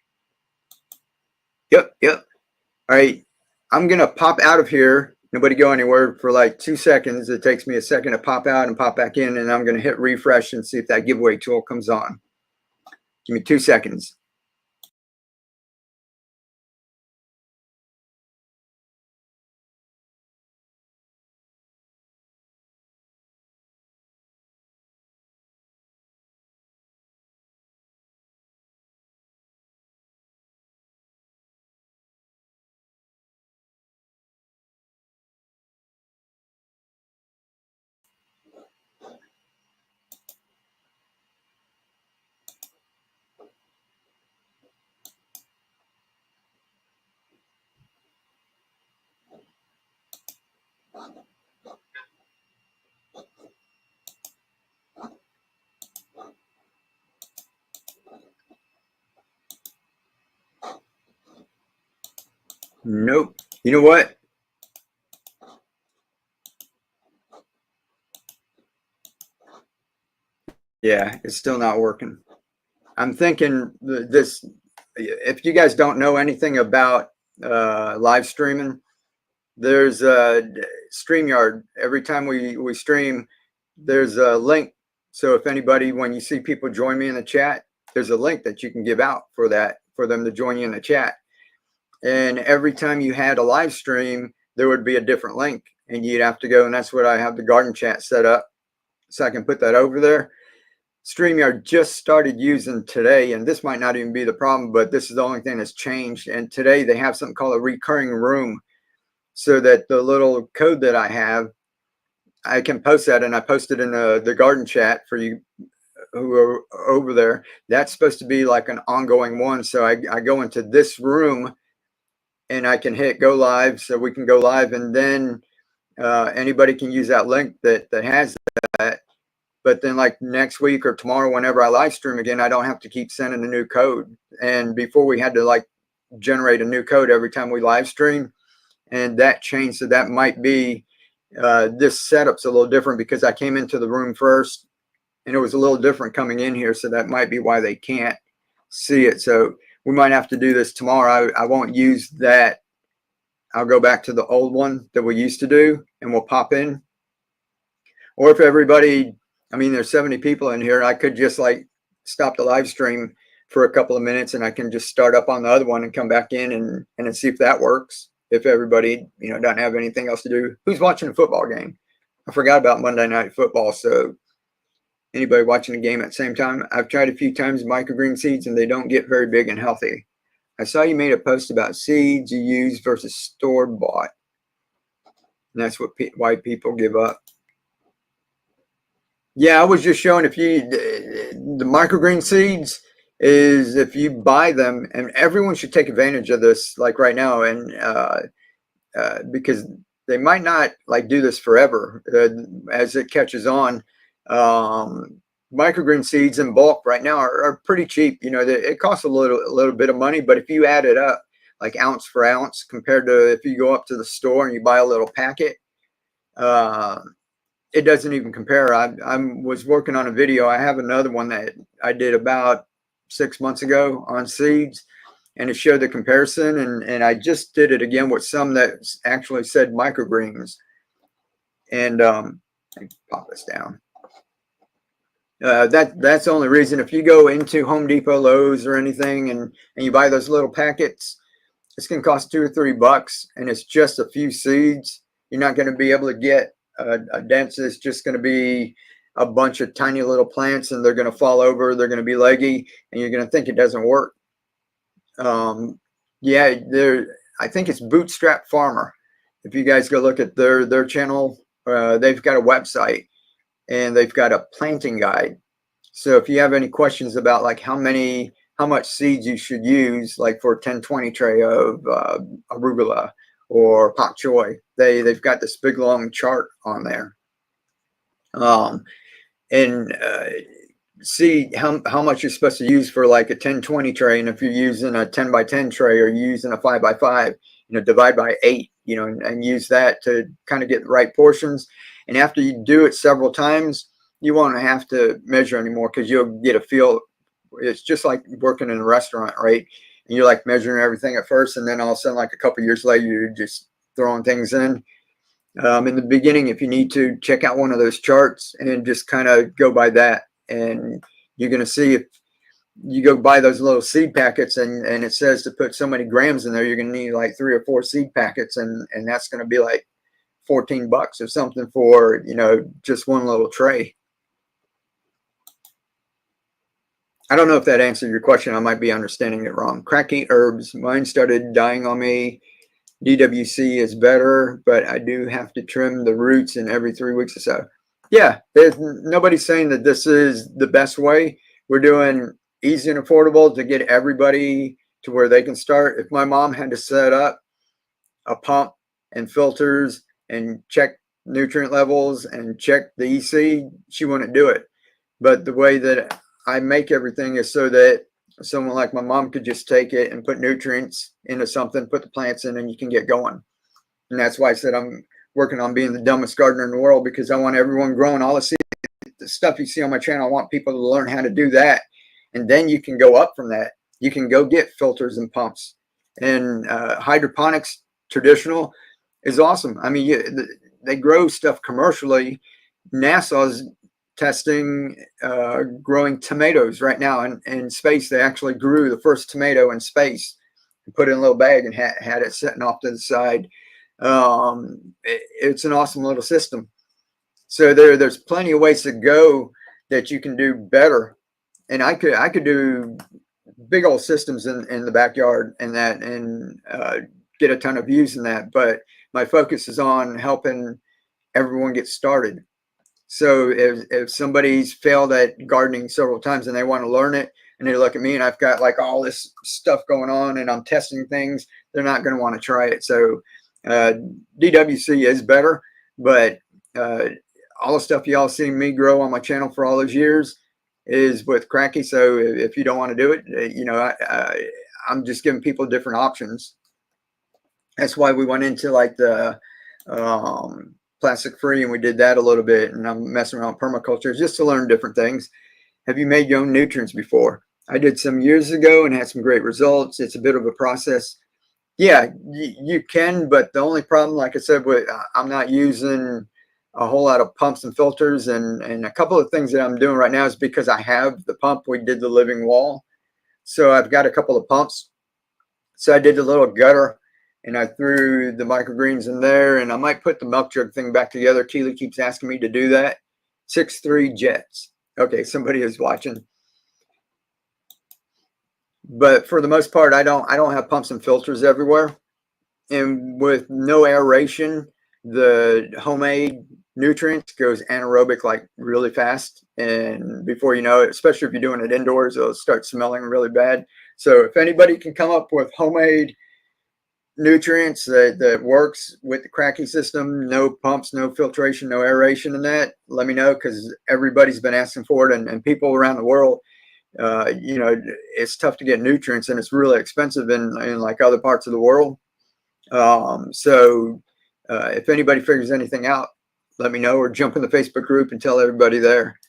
Yep. All right. I'm going to pop out of here. Nobody go anywhere for like 2 seconds. It takes me a second to pop out and pop back in, and I'm going to hit refresh and see if that giveaway tool comes on. Give me 2 seconds. Nope. You know what? Yeah, it's still not working. I'm thinking this, if you guys don't know anything about live streaming, there's a StreamYard. Every time we stream, there's a link. So if anybody, when you see people join me in the chat, there's a link that you can give out for that, for them to join you in the chat. And every time you had a live stream, there would be a different link, and you'd have to go. And that's what I have the garden chat set up, so I can put that over there. StreamYard just started using today, and this might not even be the problem, but this is the only thing that's changed. And today they have something called a recurring room, so that the little code that I have, I can post that, and I posted in the garden chat for you who are over there. That's supposed to be like an ongoing one. So I go into this room and I can hit go live, so we can go live, and then anybody can use that link that has that. But then like next week or tomorrow, whenever I live stream again, I don't have to keep sending a new code. And before we had to like generate a new code every time we live stream, and that changed. So that might be this setup's a little different because I came into the room first and it was a little different coming in here. So that might be why they can't see it. So we might have to do this tomorrow. I won't use that. I'll go back to the old one that we used to do, and we'll pop in. Or if everybody, I mean, there's 70 people in here, I could just like stop the live stream for a couple of minutes, and I can just start up on the other one and come back in and see if that works. If everybody, doesn't have anything else to do. Who's watching a football game? I forgot about Monday Night Football. So anybody watching a game at the same time? I've tried a few times microgreen seeds, and they don't get very big and healthy. I saw you made a post about seeds you use versus store-bought. And that's why people give up. Yeah, I was just showing the microgreen seeds is if you buy them, and everyone should take advantage of this like right now, and because they might not like do this forever as it catches on. Microgreen seeds in bulk right now are pretty cheap. It costs a little bit of money, but if you add it up like ounce for ounce compared to if you go up to the store and you buy a little packet, it doesn't even compare. I was working on a video. I have another one that I did about 6 months ago on seeds, and it showed the comparison. And I just did it again with some that actually said microgreens. And let me pop this down. That's the only reason. If you go into Home Depot, Lowe's, or anything, and you buy those little packets, it's going to cost $2 or $3, and it's just a few seeds. You're not going to be able to get a dense. It's just going to be a bunch of tiny little plants, and they're going to fall over. They're going to be leggy, and you're going to think it doesn't work. Yeah, I think it's Bootstrap Farmer. If you guys go look at their channel, they've got a website, and they've got a planting guide. So if you have any questions about like how much seeds you should use, like for a 10-20 tray of arugula or pak choi, they've got this big long chart on there. And see how much you're supposed to use for like a 10-20 tray, and if you're using a 10x10 tray or you're using a 5x5, divide by 8, and use that to kind of get the right portions. And after you do it several times, you won't have to measure anymore, because you'll get a feel. It's just like working in a restaurant, right? And you're like measuring everything at first, and then all of a sudden, like a couple of years later, you're just throwing things in. In the beginning, if you need to, check out one of those charts and just kind of go by that. And you're going to see, if you go buy those little seed packets and it says to put so many grams in there, you're going to need like 3 or 4 seed packets. And that's going to be like $14 or something for, just one little tray. I don't know if that answered your question. I might be understanding it wrong. Cracky herbs. Mine started dying on me. DWC is better, but I do have to trim the roots in every 3 weeks or so. Yeah, there's nobody's saying that this is the best way. We're doing easy and affordable to get everybody to where they can start. If my mom had to set up a pump and filters and check nutrient levels and check the EC, she wouldn't do it. But the way that I make everything is so that someone like my mom could just take it and put nutrients into something, put the plants in, and you can get going. And that's why I said I'm working on being the dumbest gardener in the world, because I want everyone growing all the stuff you see on my channel. I want people to learn how to do that. And then you can go up from that. You can go get filters and pumps. And hydroponics, traditional, is awesome. I mean, they grow stuff commercially. NASA's testing growing tomatoes right now in space. They actually grew the first tomato in space and put it in a little bag and had it sitting off to the side. It's an awesome little system. So there's plenty of ways to go that you can do better. And I could do big old systems in the backyard and that, and get a ton of views in that. But my focus is on helping everyone get started. So if somebody's failed at gardening several times and they want to learn it, and they look at me and I've got like all this stuff going on and I'm testing things, they're not going to want to try it. So DWC is better, but all the stuff y'all seen me grow on my channel for all those years is with Cracky. So if you don't want to do it, I'm just giving people different options. That's why we went into like the plastic free, and we did that a little bit, and I'm messing around with permaculture just to learn different things. Have you made your own nutrients before? I did some years ago and had some great results. It's a bit of a process. Yeah, you can, but the only problem, like I said, I'm not using a whole lot of pumps and filters, and a couple of things that I'm doing right now is because I have the pump. We did the living wall, so I've got a couple of pumps. So I did the little gutter, and I threw the microgreens in there, and I might put the milk jug thing back together. Keely keeps asking me to do that. 6.3 jets. Okay, somebody is watching. But for the most part, I don't have pumps and filters everywhere. And with no aeration, the homemade nutrients goes anaerobic like really fast. And before you know it, especially if you're doing it indoors, it'll start smelling really bad. So if anybody can come up with homemade nutrients that works with the Cracky system, no pumps, no filtration, no aeration in that, let me know, because everybody's been asking for it, and people around the world, it's tough to get nutrients, and it's really expensive in like other parts of the world. So if anybody figures anything out, let me know, or jump in the Facebook group and tell everybody there.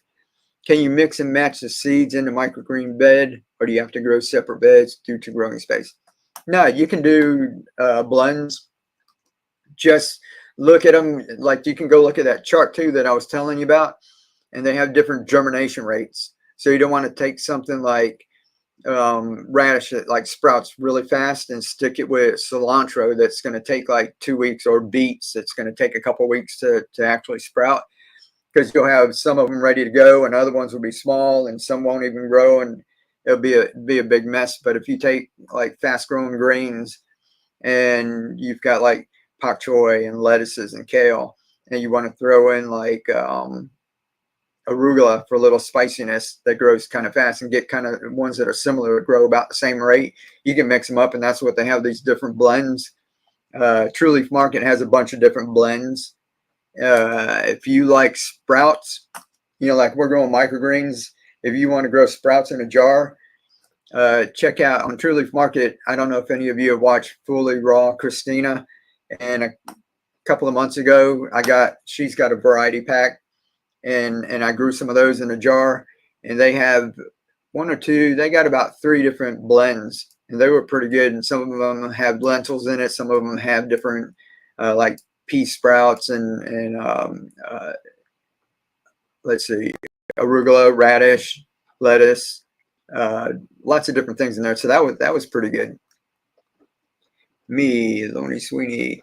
Can you mix and match the seeds in the microgreen bed, or do you have to grow separate beds due to growing space? No, you can do blends. Just look at them. Like, you can go look at that chart too that I was telling you about, and they have different germination rates. So you don't want to take something like radish that like sprouts really fast and stick it with cilantro that's going to take like 2 weeks, or beets that's going to take a couple weeks to actually sprout, because you'll have some of them ready to go and other ones will be small and some won't even grow, and it'll be a big mess. But if you take like fast growing greens and you've got like pak choi and lettuces and kale, and you want to throw in like arugula for a little spiciness that grows kind of fast, and get kind of ones that are similar to grow about the same rate, you can mix them up, and that's what they have, these different blends. True Leaf Market has a bunch of different blends. If you like sprouts, you know, like we're growing microgreens, if you want to grow sprouts in a jar, check out on True Leaf Market. I don't know if any of you have watched Fully Raw Christina, and a couple of months ago she's got a variety pack, and I grew some of those in a jar, and they have they got about 3 different blends, and they were pretty good. And some of them have lentils in it, some of them have different like pea sprouts and let's see, arugula, radish, lettuce, lots of different things in there. So that was pretty good. Loney Sweeney,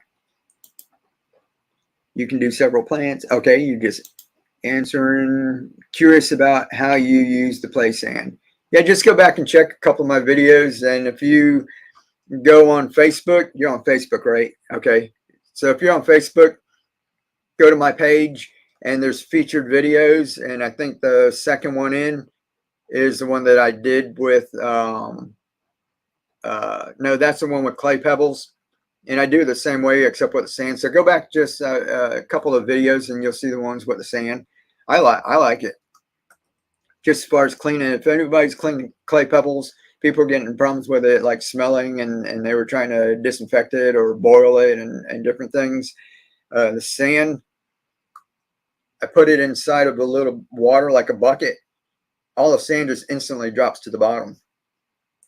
you can do several plants. Okay, you just answering, curious about how you use the play sand. Yeah, just go back and check a couple of my videos. And if you go on Facebook, you're on Facebook, right? Okay, so if you're on Facebook, go to my page and there's featured videos, and I think the second one in is the one that I did with no, that's the one with clay pebbles. And I do the same way except with the sand. So go back just a couple of videos and you'll see the ones with the sand. I like it. Just as far as cleaning, if anybody's cleaning clay pebbles, people are getting problems with it, like smelling, and they were trying to disinfect it or boil it and different things. The sand, I put it inside of a little water, like a bucket. All the sand just instantly drops to the bottom.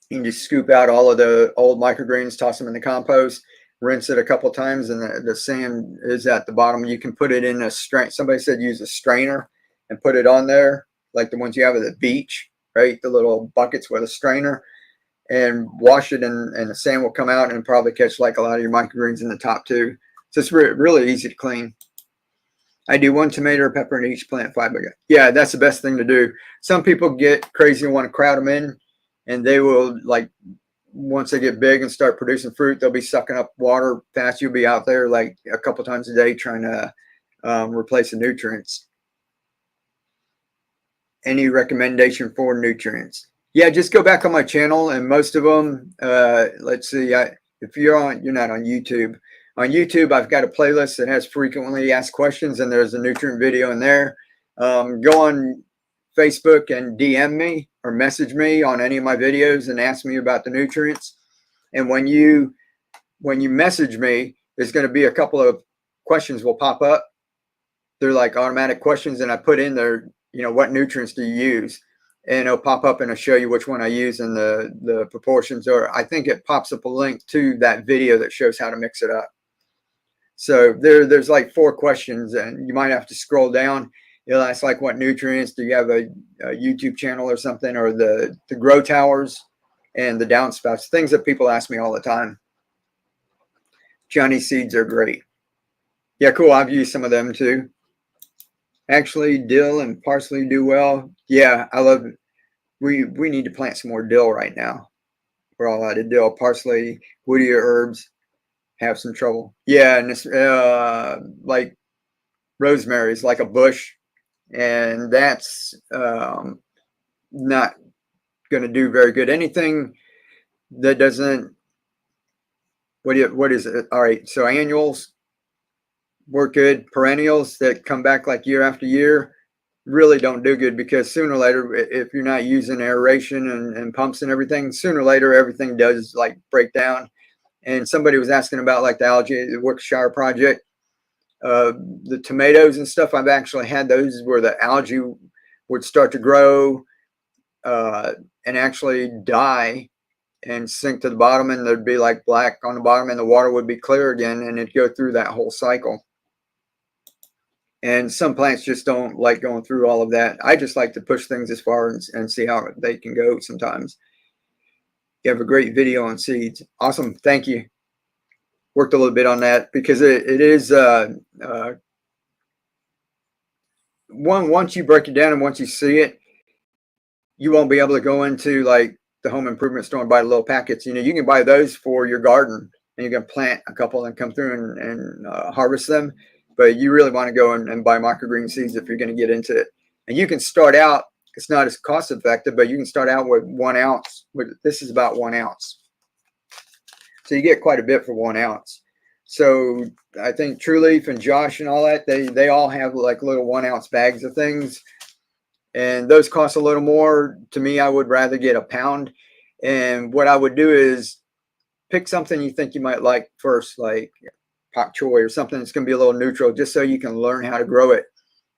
You can just scoop out all of the old microgreens, toss them in the compost, rinse it a couple times, and the sand is at the bottom. You can put it in a strain. Somebody said use a strainer and put it on there, like the ones you have at the beach, right? The little buckets with a strainer, and wash it, and the sand will come out and probably catch like a lot of your microgreens in the top too. So it's really easy to clean. I do 1 tomato or pepper in each plant, 5 by. Yeah, that's the best thing to do. Some people get crazy and want to crowd them in, and they will, like, once they get big and start producing fruit, they'll be sucking up water fast. You'll be out there like a couple times a day trying to replace the nutrients. Any recommendation for nutrients? Yeah, just go back on my channel, and most of them, let's see, if you're not on YouTube. On YouTube, I've got a playlist that has frequently asked questions, and there's a nutrient video in there. Go on Facebook and DM me or message me on any of my videos and ask me about the nutrients. And when you message me, there's going to be a couple of questions will pop up. They're like automatic questions, and I put in there, what nutrients do you use? And it'll pop up and it'll show you which one I use and the proportions, or I think it pops up a link to that video that shows how to mix it up. So there's like 4 questions, and you might have to scroll down. It'll ask like, what nutrients, do you have a YouTube channel or something, or the grow towers and the downspouts, things that people ask me all the time. Johnny seeds are great. Yeah, cool. I've used some of them too. Actually, dill and parsley do well. Yeah, I love it. We need to plant some more dill right now. We're all out of dill. Parsley, woodier herbs have some trouble. Yeah, and it's like rosemary is like a bush, and that's not going to do very good. Anything that doesn't, what is it? All right, so annuals work good. Perennials that come back like year after year really don't do good, because sooner or later, if you're not using aeration and pumps and everything, sooner or later everything does like break down. And somebody was asking about like the algae, the Worcestershire project. The tomatoes and stuff, I've actually had those where the algae would start to grow and actually die and sink to the bottom, and there'd be like black on the bottom, and the water would be clear again, and it'd go through that whole cycle. And some plants just don't like going through all of that. I just like to push things as far and see how they can go sometimes. You have a great video on seeds. Awesome. Thank you. Worked a little bit on that because it is once you break it down and once you see it, you won't be able to go into like the home improvement store and buy little packets. You know, you can buy those for your garden and you can plant a couple and come through and harvest them. But you really want to go and buy microgreen seeds if you're going to get into it. And you can start out, it's not as cost effective, but you can start out with 1 ounce. This is about 1 ounce. So you get quite a bit for 1 ounce. So I think True Leaf and Josh and all that, they all have like little 1 ounce bags of things. And those cost a little more. To me, I would rather get a pound. And what I would do is pick something you think you might like first, like pak choy or something that's going to be a little neutral, just so you can learn how to grow it,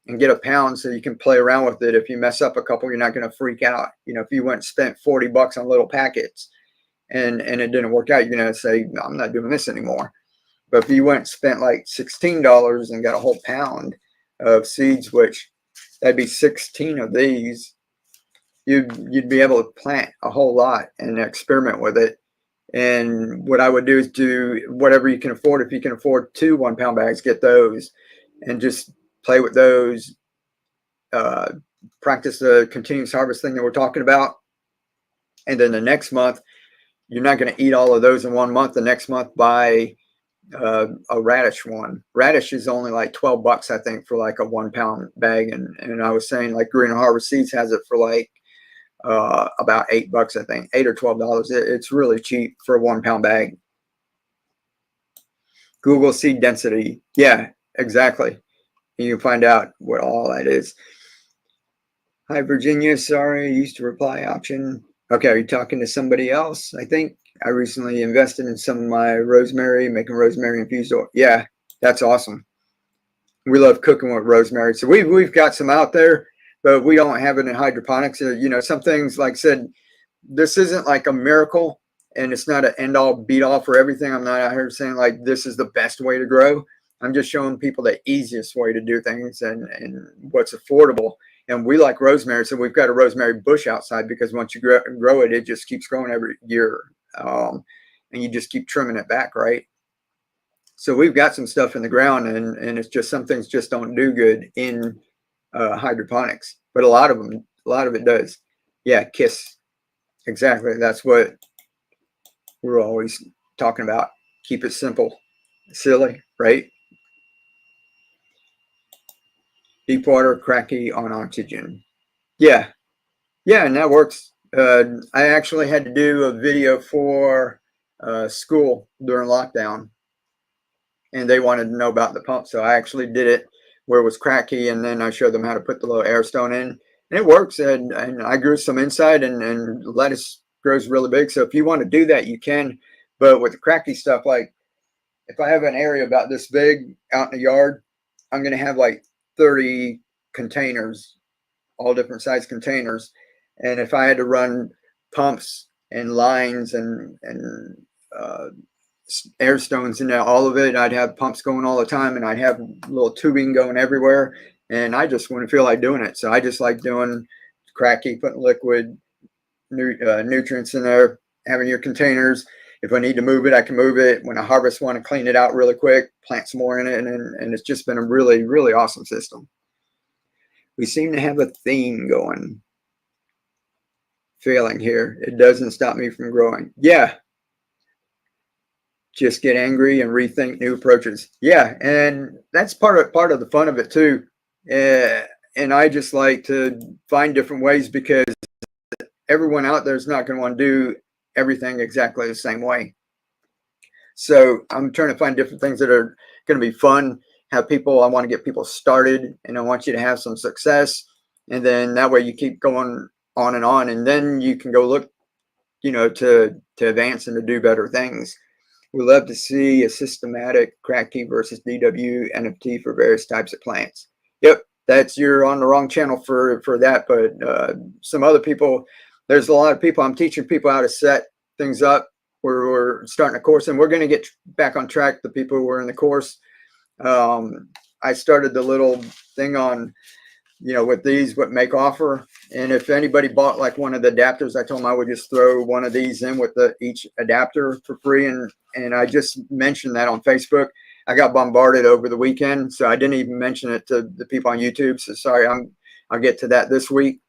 and get a pound so you can play around with it. If you mess up a couple, you're not going to freak out. You know, if you went and spent 40 bucks on little packets and it didn't work out, you're going to say, no, I'm not doing this anymore. But if you went and spent like $16 and got a whole pound of seeds, which that'd be 16 of these, you'd be able to plant a whole lot and experiment with it. And what I would do is do whatever you can afford. If you can afford 2 1-pound bags, get those and just play with those. Practice the continuous harvest thing that we're talking about. And then the next month, you're not going to eat all of those in 1 month. The next month, buy a radish one. Radish is only like 12 bucks, I think, for like a 1-pound bag. And I was saying like Green Harvest Seeds has it for like about 8 bucks, I think, $8 or $12. It's really cheap for a 1-pound bag. Google seed density. Yeah, exactly. You can find out what all that is. Hi, Virginia. Sorry, I used to reply option. Okay, are you talking to somebody else? I think I recently invested in some of my rosemary, making rosemary infused oil. Yeah, that's awesome. We love cooking with rosemary. So we've got some out there, but we don't have it in hydroponics. You know, some things, like I said, this isn't like a miracle, and it's not an end-all beat-all for everything. I'm not out here saying like this is the best way to grow. I'm just showing people the easiest way to do things and what's affordable. And we like rosemary, so we've got a rosemary bush outside because once you grow it, it just keeps growing every year. And you just keep trimming it back, right? So we've got some stuff in the ground, and it's just some things just don't do good in hydroponics, but a lot of it does. Yeah, KISS. Exactly. That's what we're always talking about. Keep it simple. Silly, right? Deep water, cracky on oxygen. Yeah. Yeah, and that works. I actually had to do a video for school during lockdown, and they wanted to know about the pump. So I actually did it where it was cracky, and then I showed them how to put the little air stone in. And it works, and I grew some inside, and lettuce grows really big. So if you want to do that, you can. But with the cracky stuff, like if I have an area about this big out in the yard, I'm going to have like 30 containers, all different size containers. And if I had to run pumps and lines and air stones into all of it, I'd have pumps going all the time, and I'd have little tubing going everywhere. And I just wouldn't feel like doing it. So I just like doing cracky, putting liquid nutrients in there, having your containers. If I need to move it, I can move it. When I harvest one, and clean it out really quick, plant some more in it, and it's just been a really, really awesome system. We seem to have a theme going. Failing here. It doesn't stop me from growing. Yeah. Just get angry and rethink new approaches. Yeah, and that's part of the fun of it too. And I just like to find different ways, because everyone out there is not going to want to do everything exactly the same way. So I'm trying to find different things that are going to be fun. I want to get people started, and I want you to have some success. And then that way you keep going on, and then you can go look, you know, to advance and to do better things. We love to see a systematic crack key versus DW NFT for various types of plants. Yep, you're on the wrong channel for that. But some other people, there's a lot of people. I'm teaching people how to set things up. We're starting a course, and we're going to get back on track. The people who were in the course, I started the little thing on, with these, what make offer. And if anybody bought like one of the adapters, I told them I would just throw one of these in with each adapter for free. And I just mentioned that on Facebook. I got bombarded over the weekend, so I didn't even mention it to the people on YouTube. So sorry, I'll get to that this week.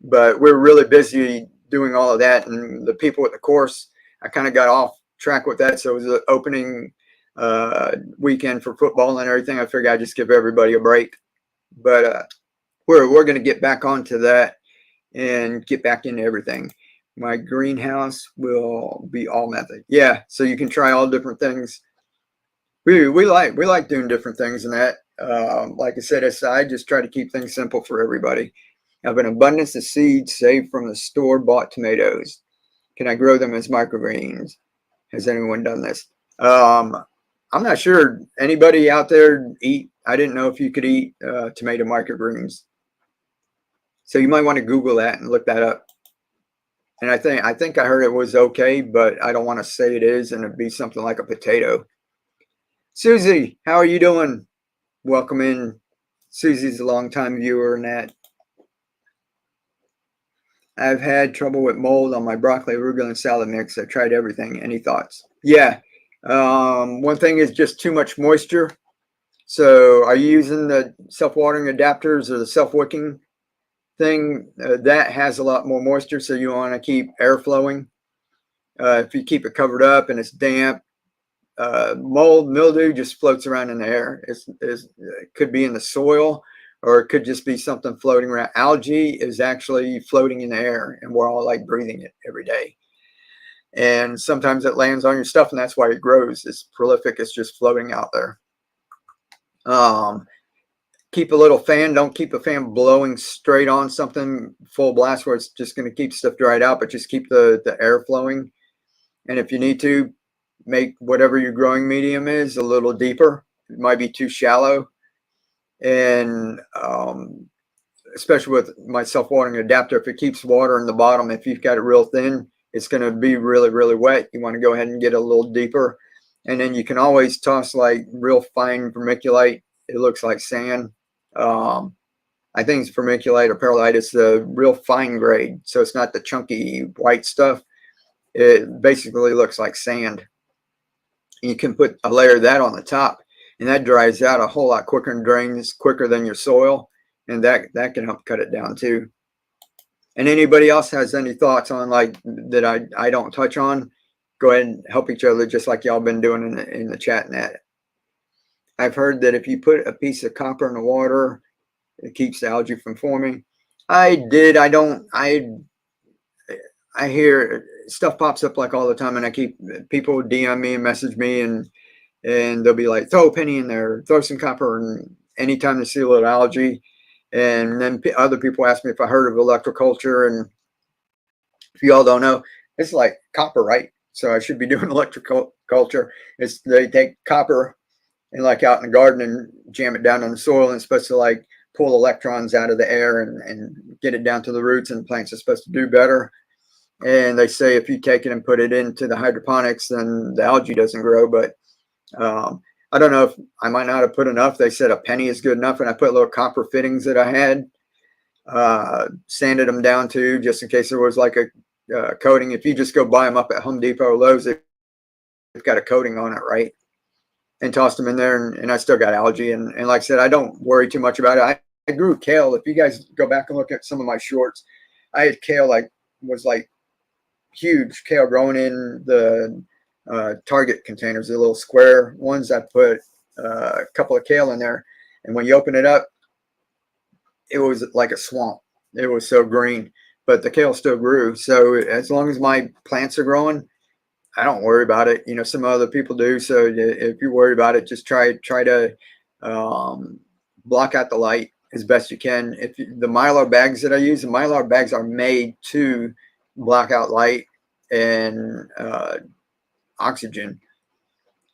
But we're really busy doing all of that. And the people at the course, I kind of got off track with that. So it was an opening weekend for football and everything. I figured I'd just give everybody a break. But we're going to get back onto that and get back into everything. My greenhouse will be all method. Yeah, so you can try all different things. We like doing different things in that. Like I said, I just try to keep things simple for everybody. I have an abundance of seeds saved from the store-bought tomatoes. Can I grow them as microgreens? Has anyone done this? I'm not sure. Anybody out there eat? I didn't know if you could eat tomato microgreens. So you might want to Google that and look that up. And I think I heard it was okay, but I don't want to say it is, and it'd be something like a potato. Susie, how are you doing? Welcome in. Susie's a longtime viewer in that. I've had trouble with mold on my broccoli, arugula, and salad mix. I've tried everything. Any thoughts? Yeah. One thing is just too much moisture. So are you using the self-watering adapters or the self-wicking thing? That has a lot more moisture, so you want to keep air flowing. If you keep it covered up and it's damp, mold, mildew just floats around in the air. It could be in the soil, or it could just be something floating around. Algae is actually floating in the air, and we're all like breathing it every day. And sometimes it lands on your stuff, and that's why it grows. It's prolific. It's just floating out there. Keep a little fan. Don't keep a fan blowing straight on something full blast where it's just going to keep stuff dried out, but just keep the air flowing. And if you need to, make whatever your growing medium is a little deeper. It might be too shallow. And especially with my self-watering adapter, if it keeps water in the bottom, if you've got it real thin, it's going to be really, really wet. You want to go ahead and get a little deeper. And then you can always toss like real fine vermiculite. It looks like sand. I think it's vermiculite or perlite. It's the real fine grade. So it's not the chunky white stuff. It basically looks like sand. You can put a layer of that on the top, and that dries out a whole lot quicker and drains quicker than your soil. And that can help cut it down too. And anybody else has any thoughts on like that I don't touch on, go ahead and help each other just like y'all been doing in the chat and that. I've heard that if you put a piece of copper in the water, it keeps the algae from forming. I hear stuff pops up like all the time, and I keep people DM me and message me, and they'll be like, throw a penny in there, throw some copper, and anytime they see a little algae. And then other people ask me if I heard of electroculture, and if you all don't know, it's like copper, right? So I should be doing electroculture. They take copper and like out in the garden and jam it down on the soil, and it's supposed to like pull electrons out of the air and get it down to the roots, and plants are supposed to do better. And they say if you take it and put it into the hydroponics, then the algae doesn't grow. But I don't know if I might not have put enough. They said a penny is good enough, and I put little copper fittings that I had, sanded them down too, just in case there was like a coating. If you just go buy them up at Home Depot or Lowe's, they've got a coating on it, right? And tossed them in there, and I still got algae. And like I said, I don't worry too much about it. I grew kale. If you guys go back and look at some of my shorts, I had kale was huge kale growing in the Target containers, the little square ones. I put a couple of kale in there, and when you open it up, it was like a swamp. It was so green, but the kale still grew. So as long as my plants are growing, I don't worry about it. Some other people do. So if you worry about it, just try to block out the light as best you can. The Mylar bags that I use, the Mylar bags are made to block out light and oxygen.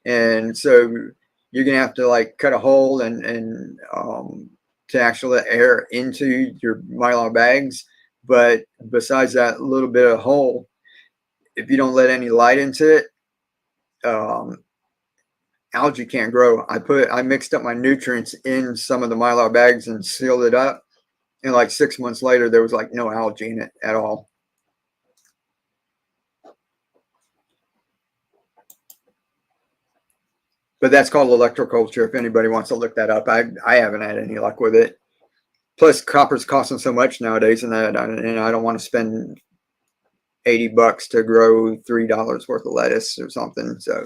And so you're gonna have to like cut a hole and to actually let air into your Mylar bags. But besides that little bit of hole, if you don't let any light into it, algae can't grow. I mixed up my nutrients in some of the Mylar bags and sealed it up. And like 6 months later, there was like no algae in it at all. But that's called electroculture. If anybody wants to look that up, I haven't had any luck with it. Plus, copper's costing so much nowadays, and I don't want to spend $80 to grow $3 worth of lettuce or something. So,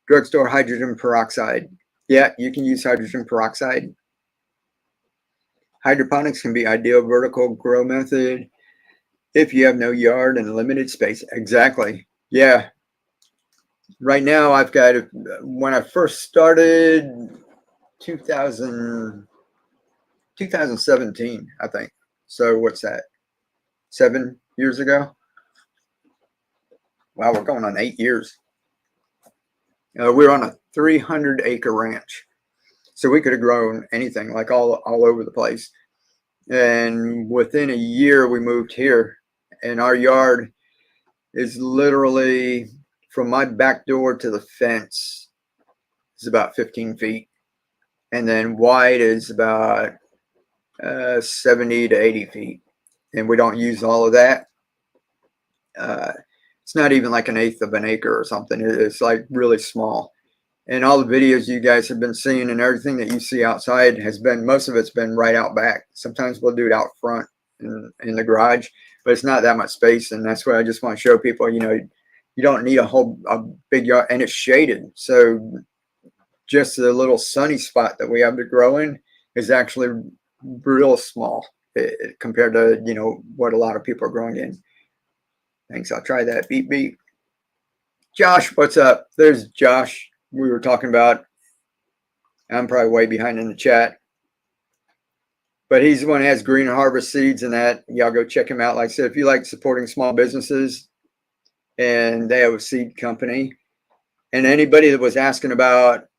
drugstore hydrogen peroxide. Yeah, you can use hydrogen peroxide. Hydroponics can be ideal vertical grow method if you have no yard and limited space. Exactly. Yeah. Right now, I've got, when I first started, 2017, I think. So what's that? 7 years ago? Wow, we're going on 8 years. We're on a 300-acre ranch. So we could have grown anything, like all over the place. And within a year, we moved here. And our yard is literally from my back door to the fence is about 15 feet. And then wide is about 70 to 80 feet. And we don't use all of that. It's not even like 1/8 of an acre or something. It's like really small. And all the videos you guys have been seeing and everything that you see outside has been, most of it's been right out back. Sometimes we'll do it out front in the garage, but it's not that much space. And that's what I just want to show people, you don't need a big yard, and it's shaded. So just the little sunny spot that we have to grow in is actually real small compared to, what a lot of people are growing in. Thanks. I'll try that. Beep, beep. Josh, what's up? There's Josh. We were talking about. I'm probably way behind in the chat, but he's the one who has Green Harvest Seeds and that. Y'all go check him out. Like I said, if you like supporting small businesses, and they have a seed company, and anybody that was asking about,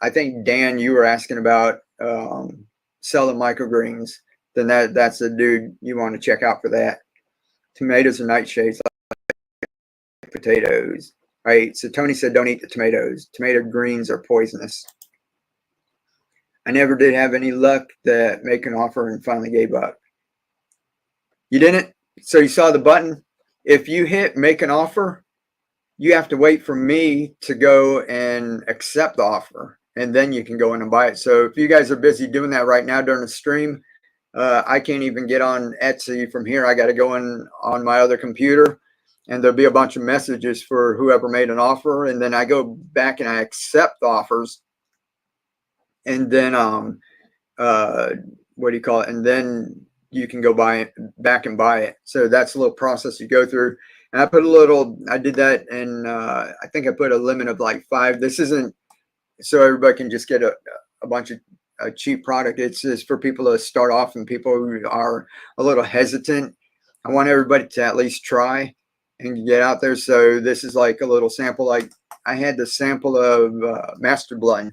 I think Dan, you were asking about selling microgreens, then that's the dude you want to check out for that. Tomatoes are nightshades like potatoes. Right, so Tony said don't eat the tomatoes. Tomato greens are poisonous. I never did have any luck to make an offer and finally gave up. You didn't? So you saw the button? If you hit make an offer, you have to wait for me to go and accept the offer, and then you can go in and buy it. So if you guys are busy doing that right now during the stream, I can't even get on Etsy from here. I got to go in on my other computer, and there'll be a bunch of messages for whoever made an offer. And then I go back and I accept the offers. And then, what do you call it? And then you can go buy it back and buy it. So that's a little process you go through. And I did that. And I think I put a limit of like 5. This isn't so everybody can just get a bunch of a cheap product. It's just for people to start off and people who are a little hesitant. I want everybody to at least try and get out there. So this is like a little sample. Like I had the sample of Master Blend.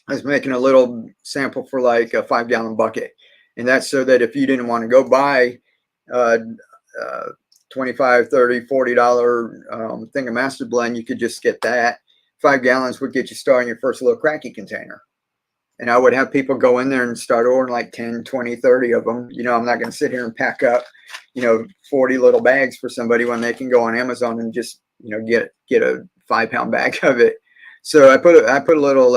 I was making a little sample for like a 5-gallon bucket. And that's so that if you didn't want to go buy $25, $30, $40 thing of Master Blend, you could just get that. 5 gallons would get you started in your first little cracky container. And I would have people go in there and start ordering like 10, 20, 30 of them. I'm not going to sit here and pack up, 40 little bags for somebody when they can go on Amazon and just, get a 5-pound bag of it. So I put a little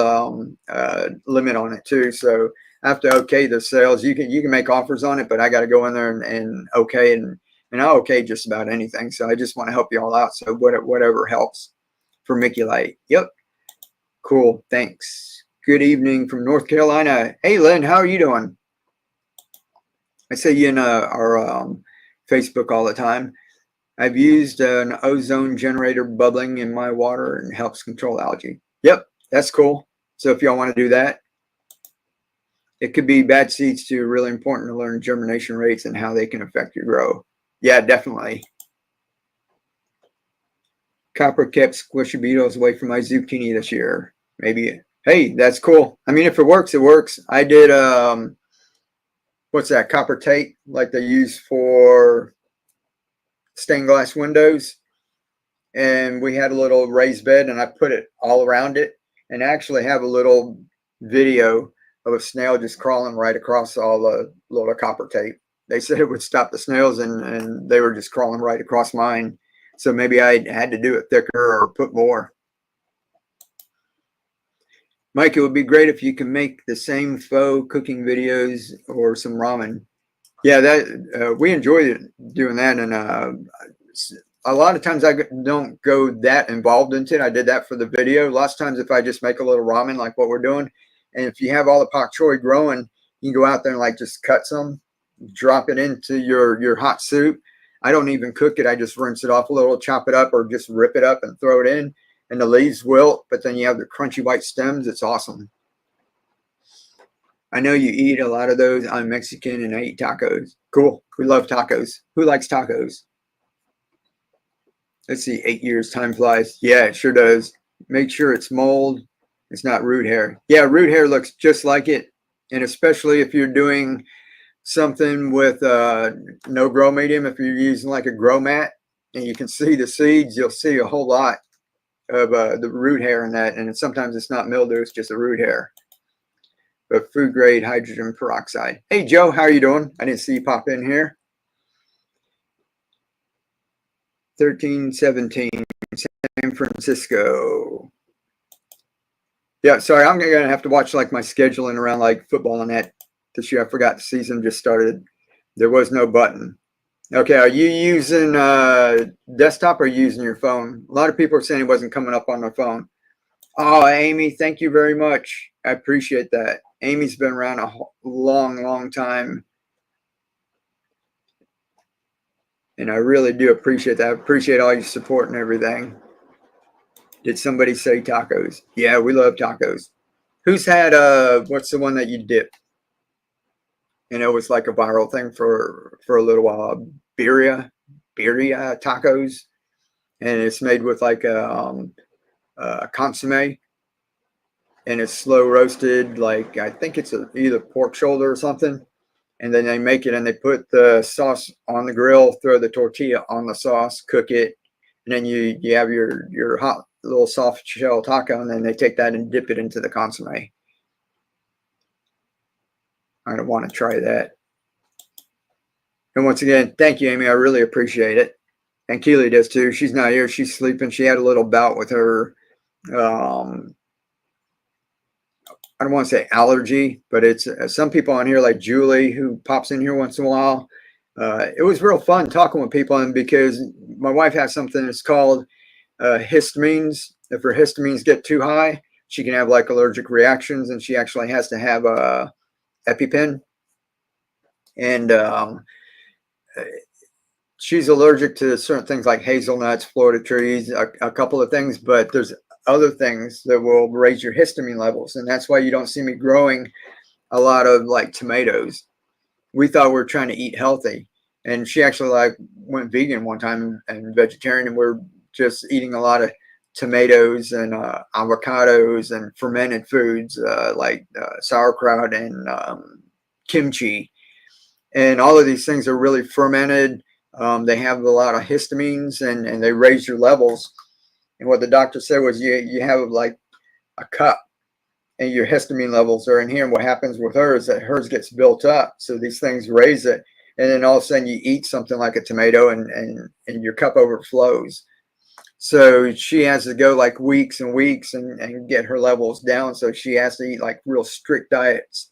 limit on it too. So I have to okay the sales. You can make offers on it, but I got to go in there and okay and I'll okay just about anything. So I just want to help you all out. So whatever helps. Vermiculite. Yep. Cool. Thanks. Good evening from North Carolina. Hey, Lynn, how are you doing? I see you in our Facebook all the time. I've used an ozone generator bubbling in my water and helps control algae. Yep, that's cool. So if y'all want to do that, it could be bad seeds too. Really important to learn germination rates and how they can affect your grow. Yeah, definitely. Copper kept squishy beetles away from my zucchini this year. Maybe. Hey, that's cool. I mean, if it works, it works. I did what's that, copper tape like they use for stained glass windows, and we had a little raised bed and I put it all around it, and I actually have a little video of a snail just crawling right across all the little copper tape. They said it would stop the snails, and they were just crawling right across mine. So maybe I had to do it thicker or put more. Mike, it would be great if you can make the same faux cooking videos or some ramen. Yeah, that we enjoy doing that, and a lot of times I don't go that involved into it. I did that for the video. Lots of times if I just make a little ramen like what we're doing, and if you have all the pak choi growing, you can go out there and like just cut some, drop it into your hot soup. I don't even cook it. I just rinse it off a little, chop it up, or just rip it up and throw it in. And the leaves wilt, but then you have the crunchy white stems. It's awesome. I know you eat a lot of those. I'm Mexican and I eat tacos. Cool. We love tacos. Who likes tacos? Let's see, 8 years, time flies. Yeah, it sure does. Make sure it's mold. It's not root hair. Yeah, root hair looks just like it. And especially if you're doing something with no grow medium, if you're using like a grow mat and you can see the seeds, you'll see a whole lot of the root hair in that. And sometimes it's not mildew, it's just a root hair. But food grade hydrogen peroxide. Hey, Joe, how are you doing? I didn't see you pop in here. 1317, San Francisco. Yeah, sorry, I'm gonna have to watch like my scheduling around like football and that this year. I forgot the season just started. There was no button. Okay, are you using desktop or using your phone? A lot of people are saying it wasn't coming up on their phone. Oh, Amy, thank you very much. I appreciate that. Amy's been around a long, long time. And I really do appreciate that. I appreciate all your support and everything. Did somebody say tacos? Yeah, we love tacos. Who's had what's the one that you dip? And it was like a viral thing for a little while. Birria tacos. And it's made with like a consomme. And it's slow roasted, like I think it's either pork shoulder or something. And then they make it and they put the sauce on the grill, throw the tortilla on the sauce, cook it, and then you have your hot little soft shell taco, and then they take that and dip it into the consomme. I don't want to try that. And once again, thank you, Amy. I really appreciate it. And Keely does too. She's not here. She's sleeping. She had a little bout with her I don't want to say allergy, but it's some people on here like Julie who pops in here once in a while. It was real fun talking with people, and because my wife has something that's called histamines. If her histamines get too high, she can have like allergic reactions, and she actually has to have a EpiPen. And she's allergic to certain things like hazelnuts, Florida trees, a couple of things, but there's other things that will raise your histamine levels. And that's why you don't see me growing a lot of like tomatoes. We thought we were trying to eat healthy. And she actually like went vegan one time and vegetarian, and we're just eating a lot of tomatoes and avocados and fermented foods like sauerkraut and kimchi. And all of these things are really fermented. They have a lot of histamines, and they raise your levels. And what the doctor said was you have like a cup and your histamine levels are in here. And what happens with hers is that hers gets built up. So these things raise it. And then all of a sudden you eat something like a tomato and your cup overflows. So she has to go like weeks and weeks and get her levels down. So she has to eat like real strict diets.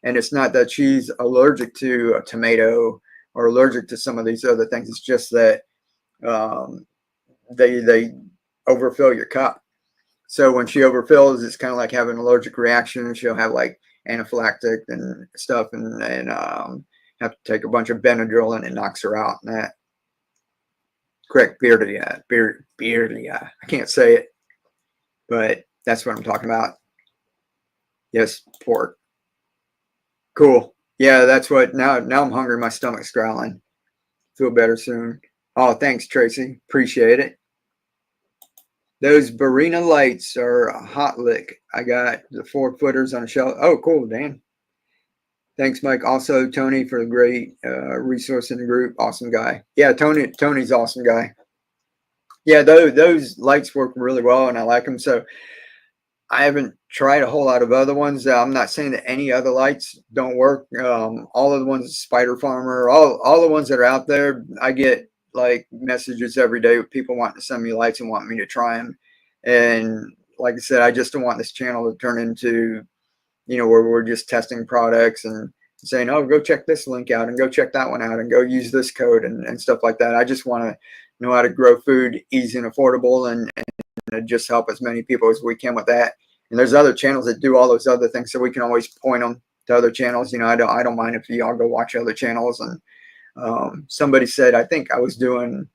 And it's not that she's allergic to a tomato or allergic to some of these other things. It's just that they overfill your cup. So when she overfills, it's kind of like having an allergic reaction. She'll have like anaphylactic and stuff, and have to take a bunch of Benadryl, and it knocks her out. And that correct, Beardia. I can't say it, but that's what I'm talking about. Yes, pork. Cool. Yeah, that's what. Now I'm hungry. My stomach's growling. Feel better soon. Oh, thanks, Tracy. Appreciate it. Those Barina lights are a hot lick. I got the 4-footers on a shelf. Oh, cool, Dan. Thanks, Mike. Also, Tony for the great resource in the group. Awesome guy. Yeah, Tony's awesome guy. Yeah, those lights work really well, and I like them. So I haven't tried a whole lot of other ones. I'm not saying that any other lights don't work. All of the ones, Spider Farmer, all the ones that are out there, I get like messages every day with people wanting to send me lights and want me to try them. And like I said, I just don't want this channel to turn into, where we're just testing products and saying, oh, go check this link out and go check that one out and go use this code and stuff like that. I just want to know how to grow food easy and affordable and just help as many people as we can with that. And there's other channels that do all those other things, so we can always point them to other channels. I don't mind if y'all go watch other channels. And somebody said, I think I was doing,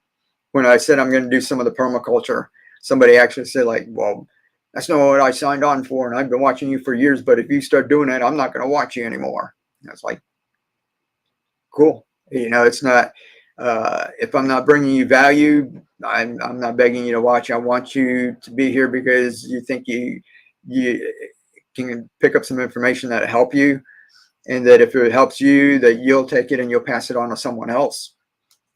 when I said I'm going to do some of the permaculture, somebody actually said like, well, that's not what I signed on for, and I've been watching you for years, but if you start doing that, I'm not going to watch you anymore. And I was like, cool. It's not, if I'm not bringing you value, I'm not begging you to watch. I want you to be here because you think you can pick up some information that'll help you, and that if it helps you, that you'll take it and you'll pass it on to someone else.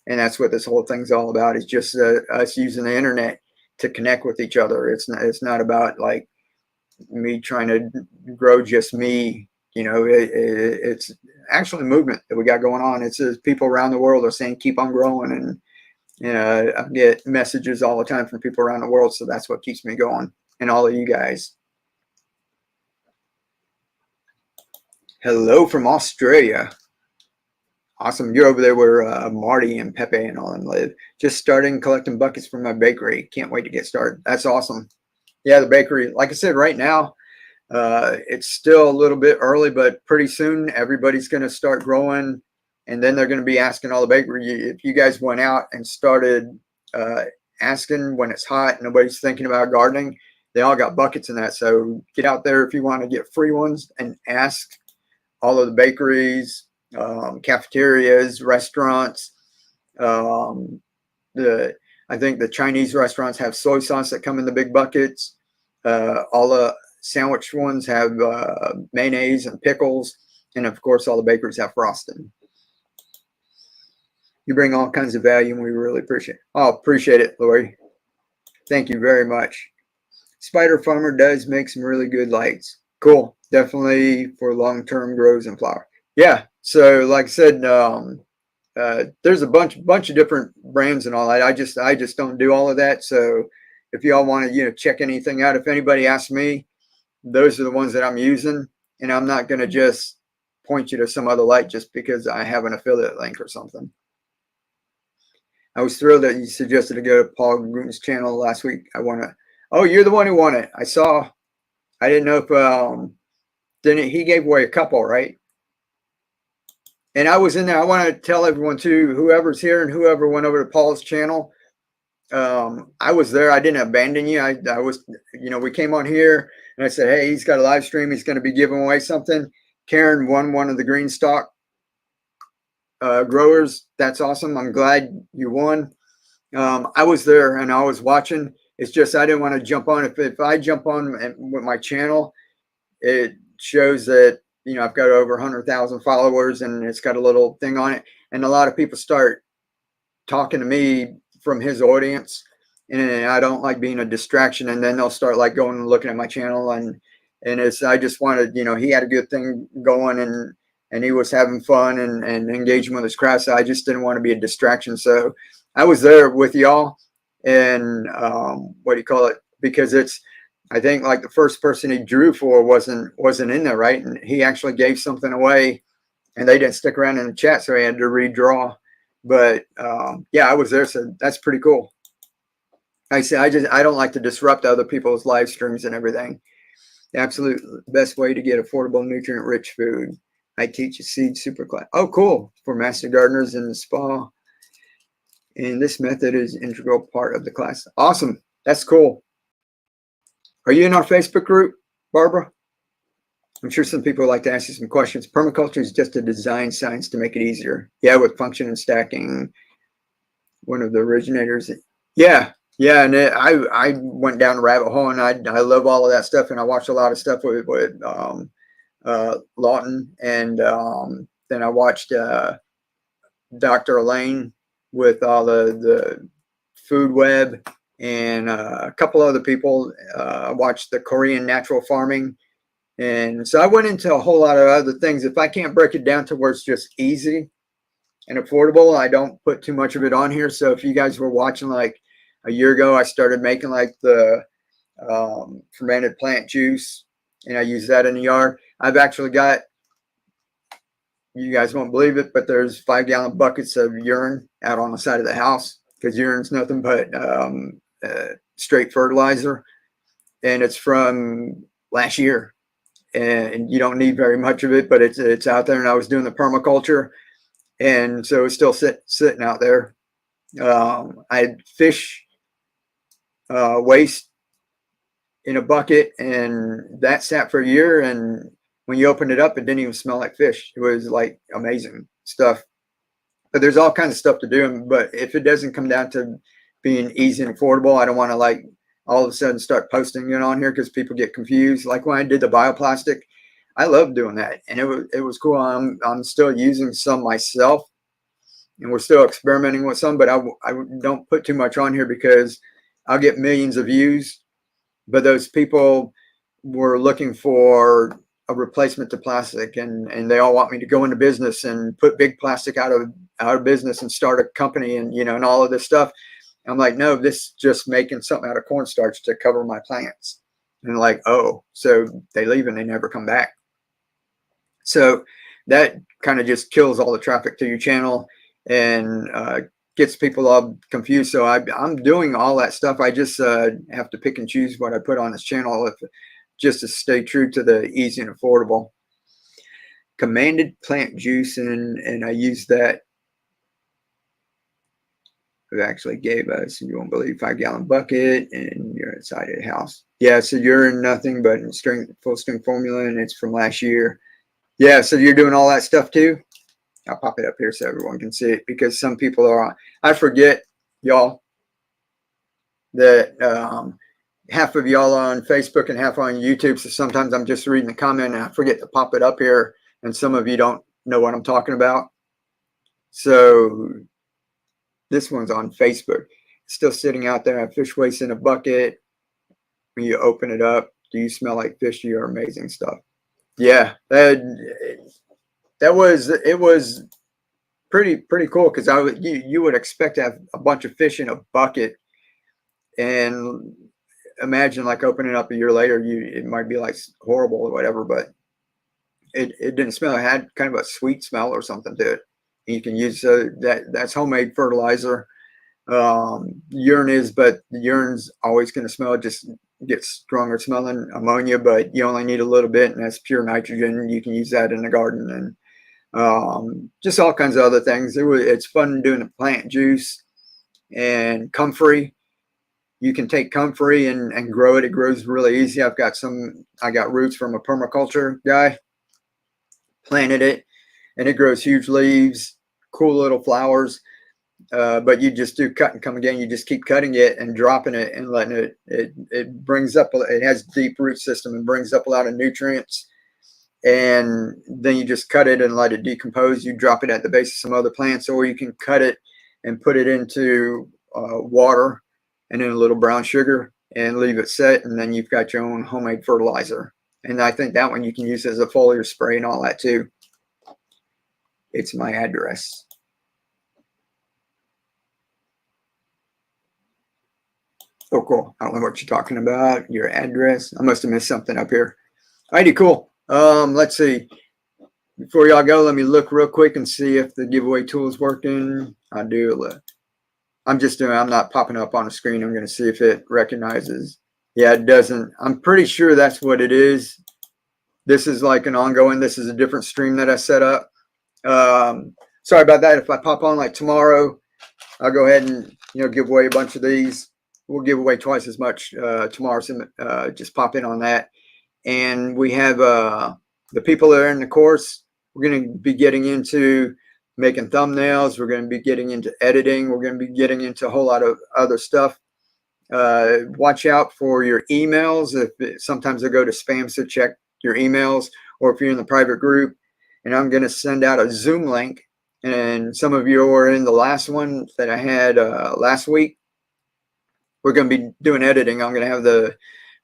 And that's what this whole thing's all about, is just us using the internet to connect with each other. It's not about like me trying to grow just me. It's actually a movement that we got going on. It's people around the world are saying keep on growing, and I get messages all the time from people around the world, so that's what keeps me going. And all of you guys, hello from Australia. Awesome. You're over there where Marty and Pepe and all them live. Just starting collecting buckets from my bakery. Can't wait to get started. That's awesome. Yeah, the bakery, like I said, right now it's still a little bit early, but pretty soon everybody's going to start growing, and then they're going to be asking all the bakery. If you guys went out and started asking when it's hot, nobody's thinking about gardening, they all got buckets in that. So get out there if you want to get free ones and ask all of the bakeries, cafeterias, restaurants. I think the Chinese restaurants have soy sauce that come in the big buckets. All the sandwich ones have mayonnaise and pickles, and of course all the bakeries have frosting. You bring all kinds of value, and we really appreciate it. Oh, appreciate it, Lori. Thank you very much. Spider Farmer does make some really good lights. Cool. Definitely for long-term grows and flower. Yeah. So like I said, there's a bunch of different brands and all that. I just don't do all of that. So if y'all want to, check anything out, if anybody asks me, those are the ones that I'm using, and I'm not going to just point you to some other light just because I have an affiliate link or something. I was thrilled that you suggested to go to Paul Gruden's channel last week. Oh, you're the one who won it. I saw. I didn't know if he gave away a couple, right? And I was in there. I want to tell everyone too, whoever's here and whoever went over to Paul's channel, I was there. I didn't abandon you. I was, we came on here and I said, hey, he's got a live stream. He's going to be giving away something. Karen won one of the green stock growers. That's awesome. I'm glad you won. I was there and I was watching. It's just I didn't want to jump on. If I jump on with my channel, it shows that I've got over 100,000 followers, and it's got a little thing on it, and a lot of people start talking to me from his audience, and I don't like being a distraction. And then they'll start like going and looking at my channel, and I just wanted, he had a good thing going, and he was having fun and engaging with his crowd. So I just didn't want to be a distraction. So I was there with y'all, and because I think like the first person he drew for wasn't in there, right? And he actually gave something away, and they didn't stick around in the chat, so he had to redraw. But yeah, I was there, so that's pretty cool. I don't like to disrupt other people's live streams and everything. The absolute best way to get affordable, nutrient-rich food. I teach a seed super class. Oh, cool. For master gardeners in the spa. And this method is an integral part of the class. Awesome. That's cool. Are you in our Facebook group, Barbara? I'm sure some people would like to ask you some questions. Permaculture is just a design science to make it easier. Yeah, with function and stacking. One of the originators. Yeah. Yeah, and I went down the rabbit hole, and I love all of that stuff, and I watched a lot of stuff with Lawton, and then I watched Dr. Elaine with all the food web, and a couple other people. I watched the Korean natural farming, and so I went into a whole lot of other things. If I can't break it down to where it's just easy and affordable, I don't put too much of it on here. So if you guys were watching, like a year ago, I started making like the fermented plant juice, and I use that in the yard. I've actually got, you guys won't believe it, but there's 5-gallon buckets of urine out on the side of the house, because urine's nothing but straight fertilizer, and it's from last year, and you don't need very much of it, but it's out there. And I was doing the permaculture, and so it's still sitting out there. I had fish waste in a bucket, and that sat for a year, and when you opened it up, it didn't even smell like fish. It was like amazing stuff. But there's all kinds of stuff to do. But if it doesn't come down to being easy and affordable, I don't want to like all of a sudden start posting it on here, because people get confused. Like when I did the bioplastic, I love doing that, and it was cool. I'm still using some myself, and we're still experimenting with some, but I don't put too much on here, because I'll get millions of views, but those people were looking for a replacement to plastic, and they all want me to go into business and put big plastic out of business and start a company, and and all of this stuff. I'm like, no, this is just making something out of cornstarch to cover my plants. And like, oh, so they leave and they never come back. So that kind of just kills all the traffic to your channel, and gets people all confused. So I'm doing all that stuff. I just have to pick and choose what I put on this channel, just to stay true to the easy and affordable. Commanded plant juice, and I used that. It actually gave us, you won't believe, 5-gallon bucket, and you're inside of the house. Yeah, so you're in nothing but in full strength formula, and it's from last year. Yeah, so you're doing all that stuff too. I'll pop it up here so everyone can see it, because some people are, I forget, y'all, that half of y'all are on Facebook and half on YouTube. So sometimes I'm just reading the comment and I forget to pop it up here, and some of you don't know what I'm talking about. So this one's on Facebook. It's still sitting out there. I have fish waste in a bucket. When you open it up, do you smell like fish? Your amazing stuff. Yeah, it was pretty cool, because you would expect to have a bunch of fish in a bucket, and imagine like opening it up a year later, it might be like horrible or whatever, but it didn't smell. It had kind of a sweet smell or something to it. And you can use that's homemade fertilizer. Urine is, but the urine's always going to smell. It just gets stronger smelling ammonia, but you only need a little bit, and that's pure nitrogen. You can use that in the garden, and just all kinds of other things. It's fun doing the plant juice. And comfrey, you can take comfrey and grow it. It grows really easy. I got roots from a permaculture guy, planted it, and it grows huge leaves, cool little flowers. But you just do cut and come again. You just keep cutting it and dropping it and letting it brings up, it has deep root system and brings up a lot of nutrients. And then you just cut it and let it decompose. You drop it at the base of some other plants, or you can cut it and put it into water and then a little brown sugar and leave it set. And then you've got your own homemade fertilizer. And I think that one you can use as a foliar spray and all that too. It's my address. Oh, cool. I don't know what you're talking about. Your address. I must have missed something up here. Alrighty, cool. Let's see. Before y'all go, let me look real quick and see if the giveaway tool is working. I do. I'm not popping up on the screen. I'm going to see if it recognizes. Yeah, it doesn't. I'm pretty sure that's what it is. This is like an ongoing. This is a different stream that I set up. Sorry about that. If I pop on like tomorrow, I'll go ahead and give away a bunch of these. We'll give away twice as much tomorrow. So just pop in on that. And we have the people that are in the course. We're going to be getting into making thumbnails. We're going to be getting into editing. We're going to be getting into a whole lot of other stuff. Watch out for your emails. Sometimes they go to spam, so check your emails, or if you're in the private group. And I'm going to send out a Zoom link. And some of you were in the last one that I had last week. We're going to be doing editing. I'm going to have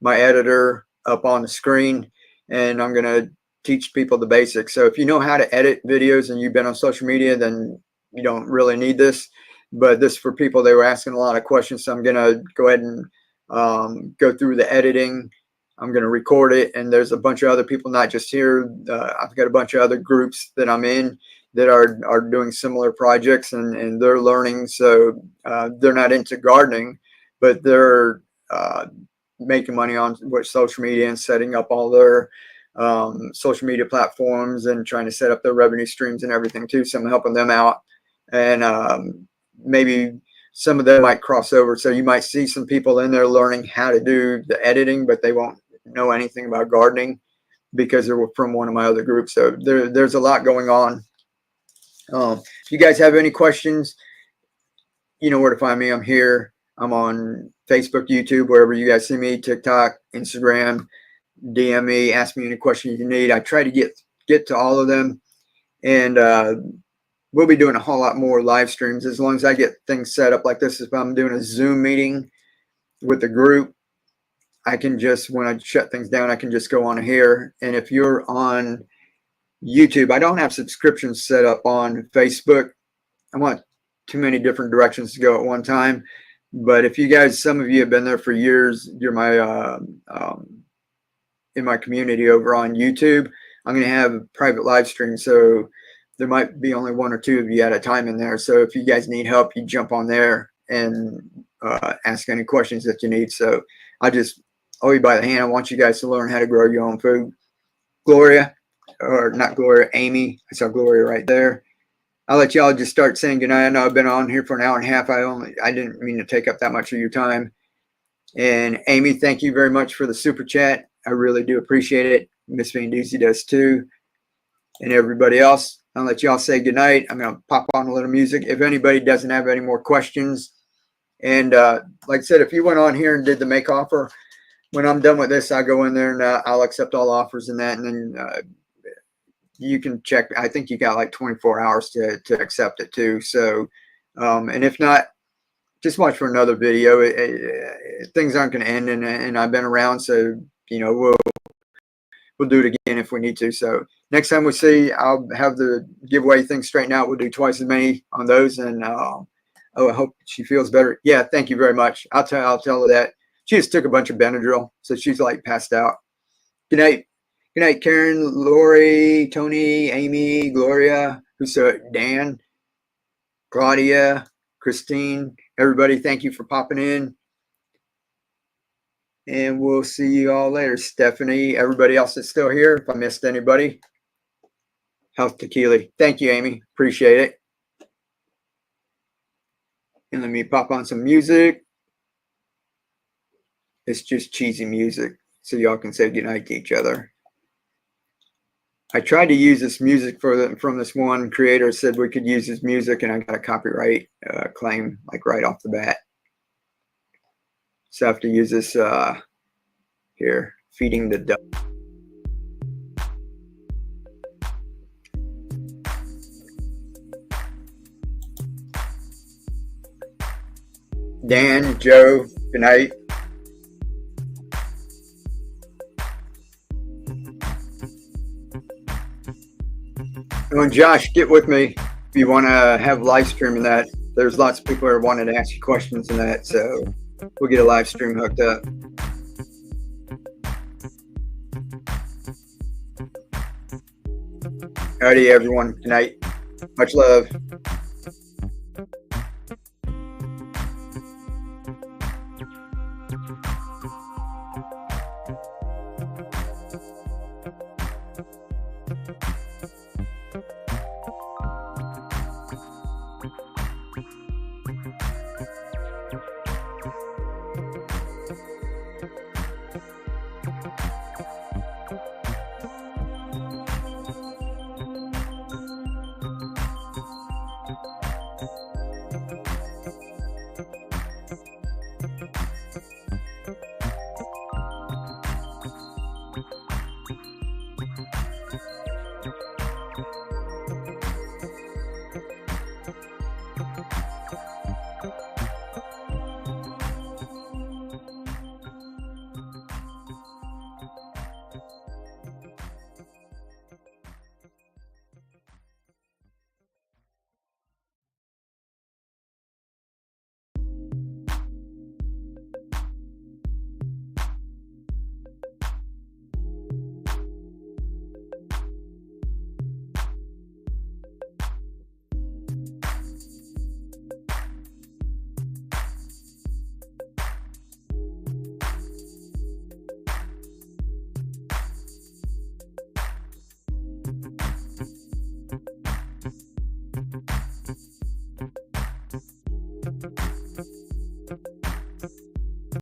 my editor up on the screen, and I'm going to teach people the basics. So if you know how to edit videos and you've been on social media, then you don't really need this. But this for people, they were asking a lot of questions. So I'm going to go ahead and go through the editing. I'm going to record it. And there's a bunch of other people, not just here. I've got a bunch of other groups that I'm in that are doing similar projects, and they're learning. So they're not into gardening, but they're making money on social media and setting up all their social media platforms and trying to set up their revenue streams and everything too. So I'm helping them out. And maybe some of them might cross over. So you might see some people in there learning how to do the editing, but they won't know anything about gardening because they were from one of my other groups. So there's a lot going on. If you guys have any questions, you know where to find me. I'm here. I'm on Facebook, YouTube, wherever you guys see me, TikTok, Instagram. DM me, ask me any questions you need. I try to get to all of them. And we'll be doing a whole lot more live streams as long as I get things set up like this. If I'm doing a Zoom meeting with the group, I can just, when I shut things down, I can just go on here. And if you're on YouTube, I don't have subscriptions set up on Facebook. I want too many different directions to go at one time. But if you guys, some of you have been there for years, you're my in my community over on YouTube, I'm going to have a private live stream. So there might be only one or two of you at a time in there. So if you guys need help, you jump on there and ask any questions that you need. So I just hold you by the hand. I want you guys to learn how to grow your own food. Gloria, or not Gloria, Amy. I saw Gloria right there. I'll let y'all just start saying goodnight. I know I've been on here for an hour and a half. I didn't mean to take up that much of your time. And Amy, thank you very much for the super chat. I really do appreciate it. Miss Van Doozy does too. And everybody else, I'll let y'all say goodnight. I'm going to pop on a little music. If anybody doesn't have any more questions, and like I said, if you went on here and did the make offer, when I'm done with this, I'll go in there and I'll accept all offers and that. And then you can check. I think you got like 24 hours to accept it too. So, and if not, just watch for another video. Things aren't going to end, and I've been around, so you know we'll do it again if we need to. So next time we see, I'll have the giveaway thing straightened out. We'll do twice as many on those, and oh, I hope she feels better. Yeah, thank you very much. I'll tell her that. She just took a bunch of Benadryl, so she's like passed out. Good night. Good night, Karen, Lori, Tony, Amy, Gloria, Dan, Claudia, Christine, everybody, thank you for popping in. And we'll see you all later. Stephanie, everybody else that's still here. If I missed anybody, Health Tequila. Thank you, Amy. Appreciate it. And let me pop on some music. It's just cheesy music, so y'all can say goodnight to each other. I tried to use this music from this one creator, said we could use his music, and I got a copyright claim like right off the bat. So I have to use this here, Feeding the Duck. Dan, Joe, good night. Oh, Josh, get with me if you want to have live streaming that. There's lots of people who are wanting to ask you questions and that, so we'll get a live stream hooked up. Alrighty, everyone. Good night. Much love.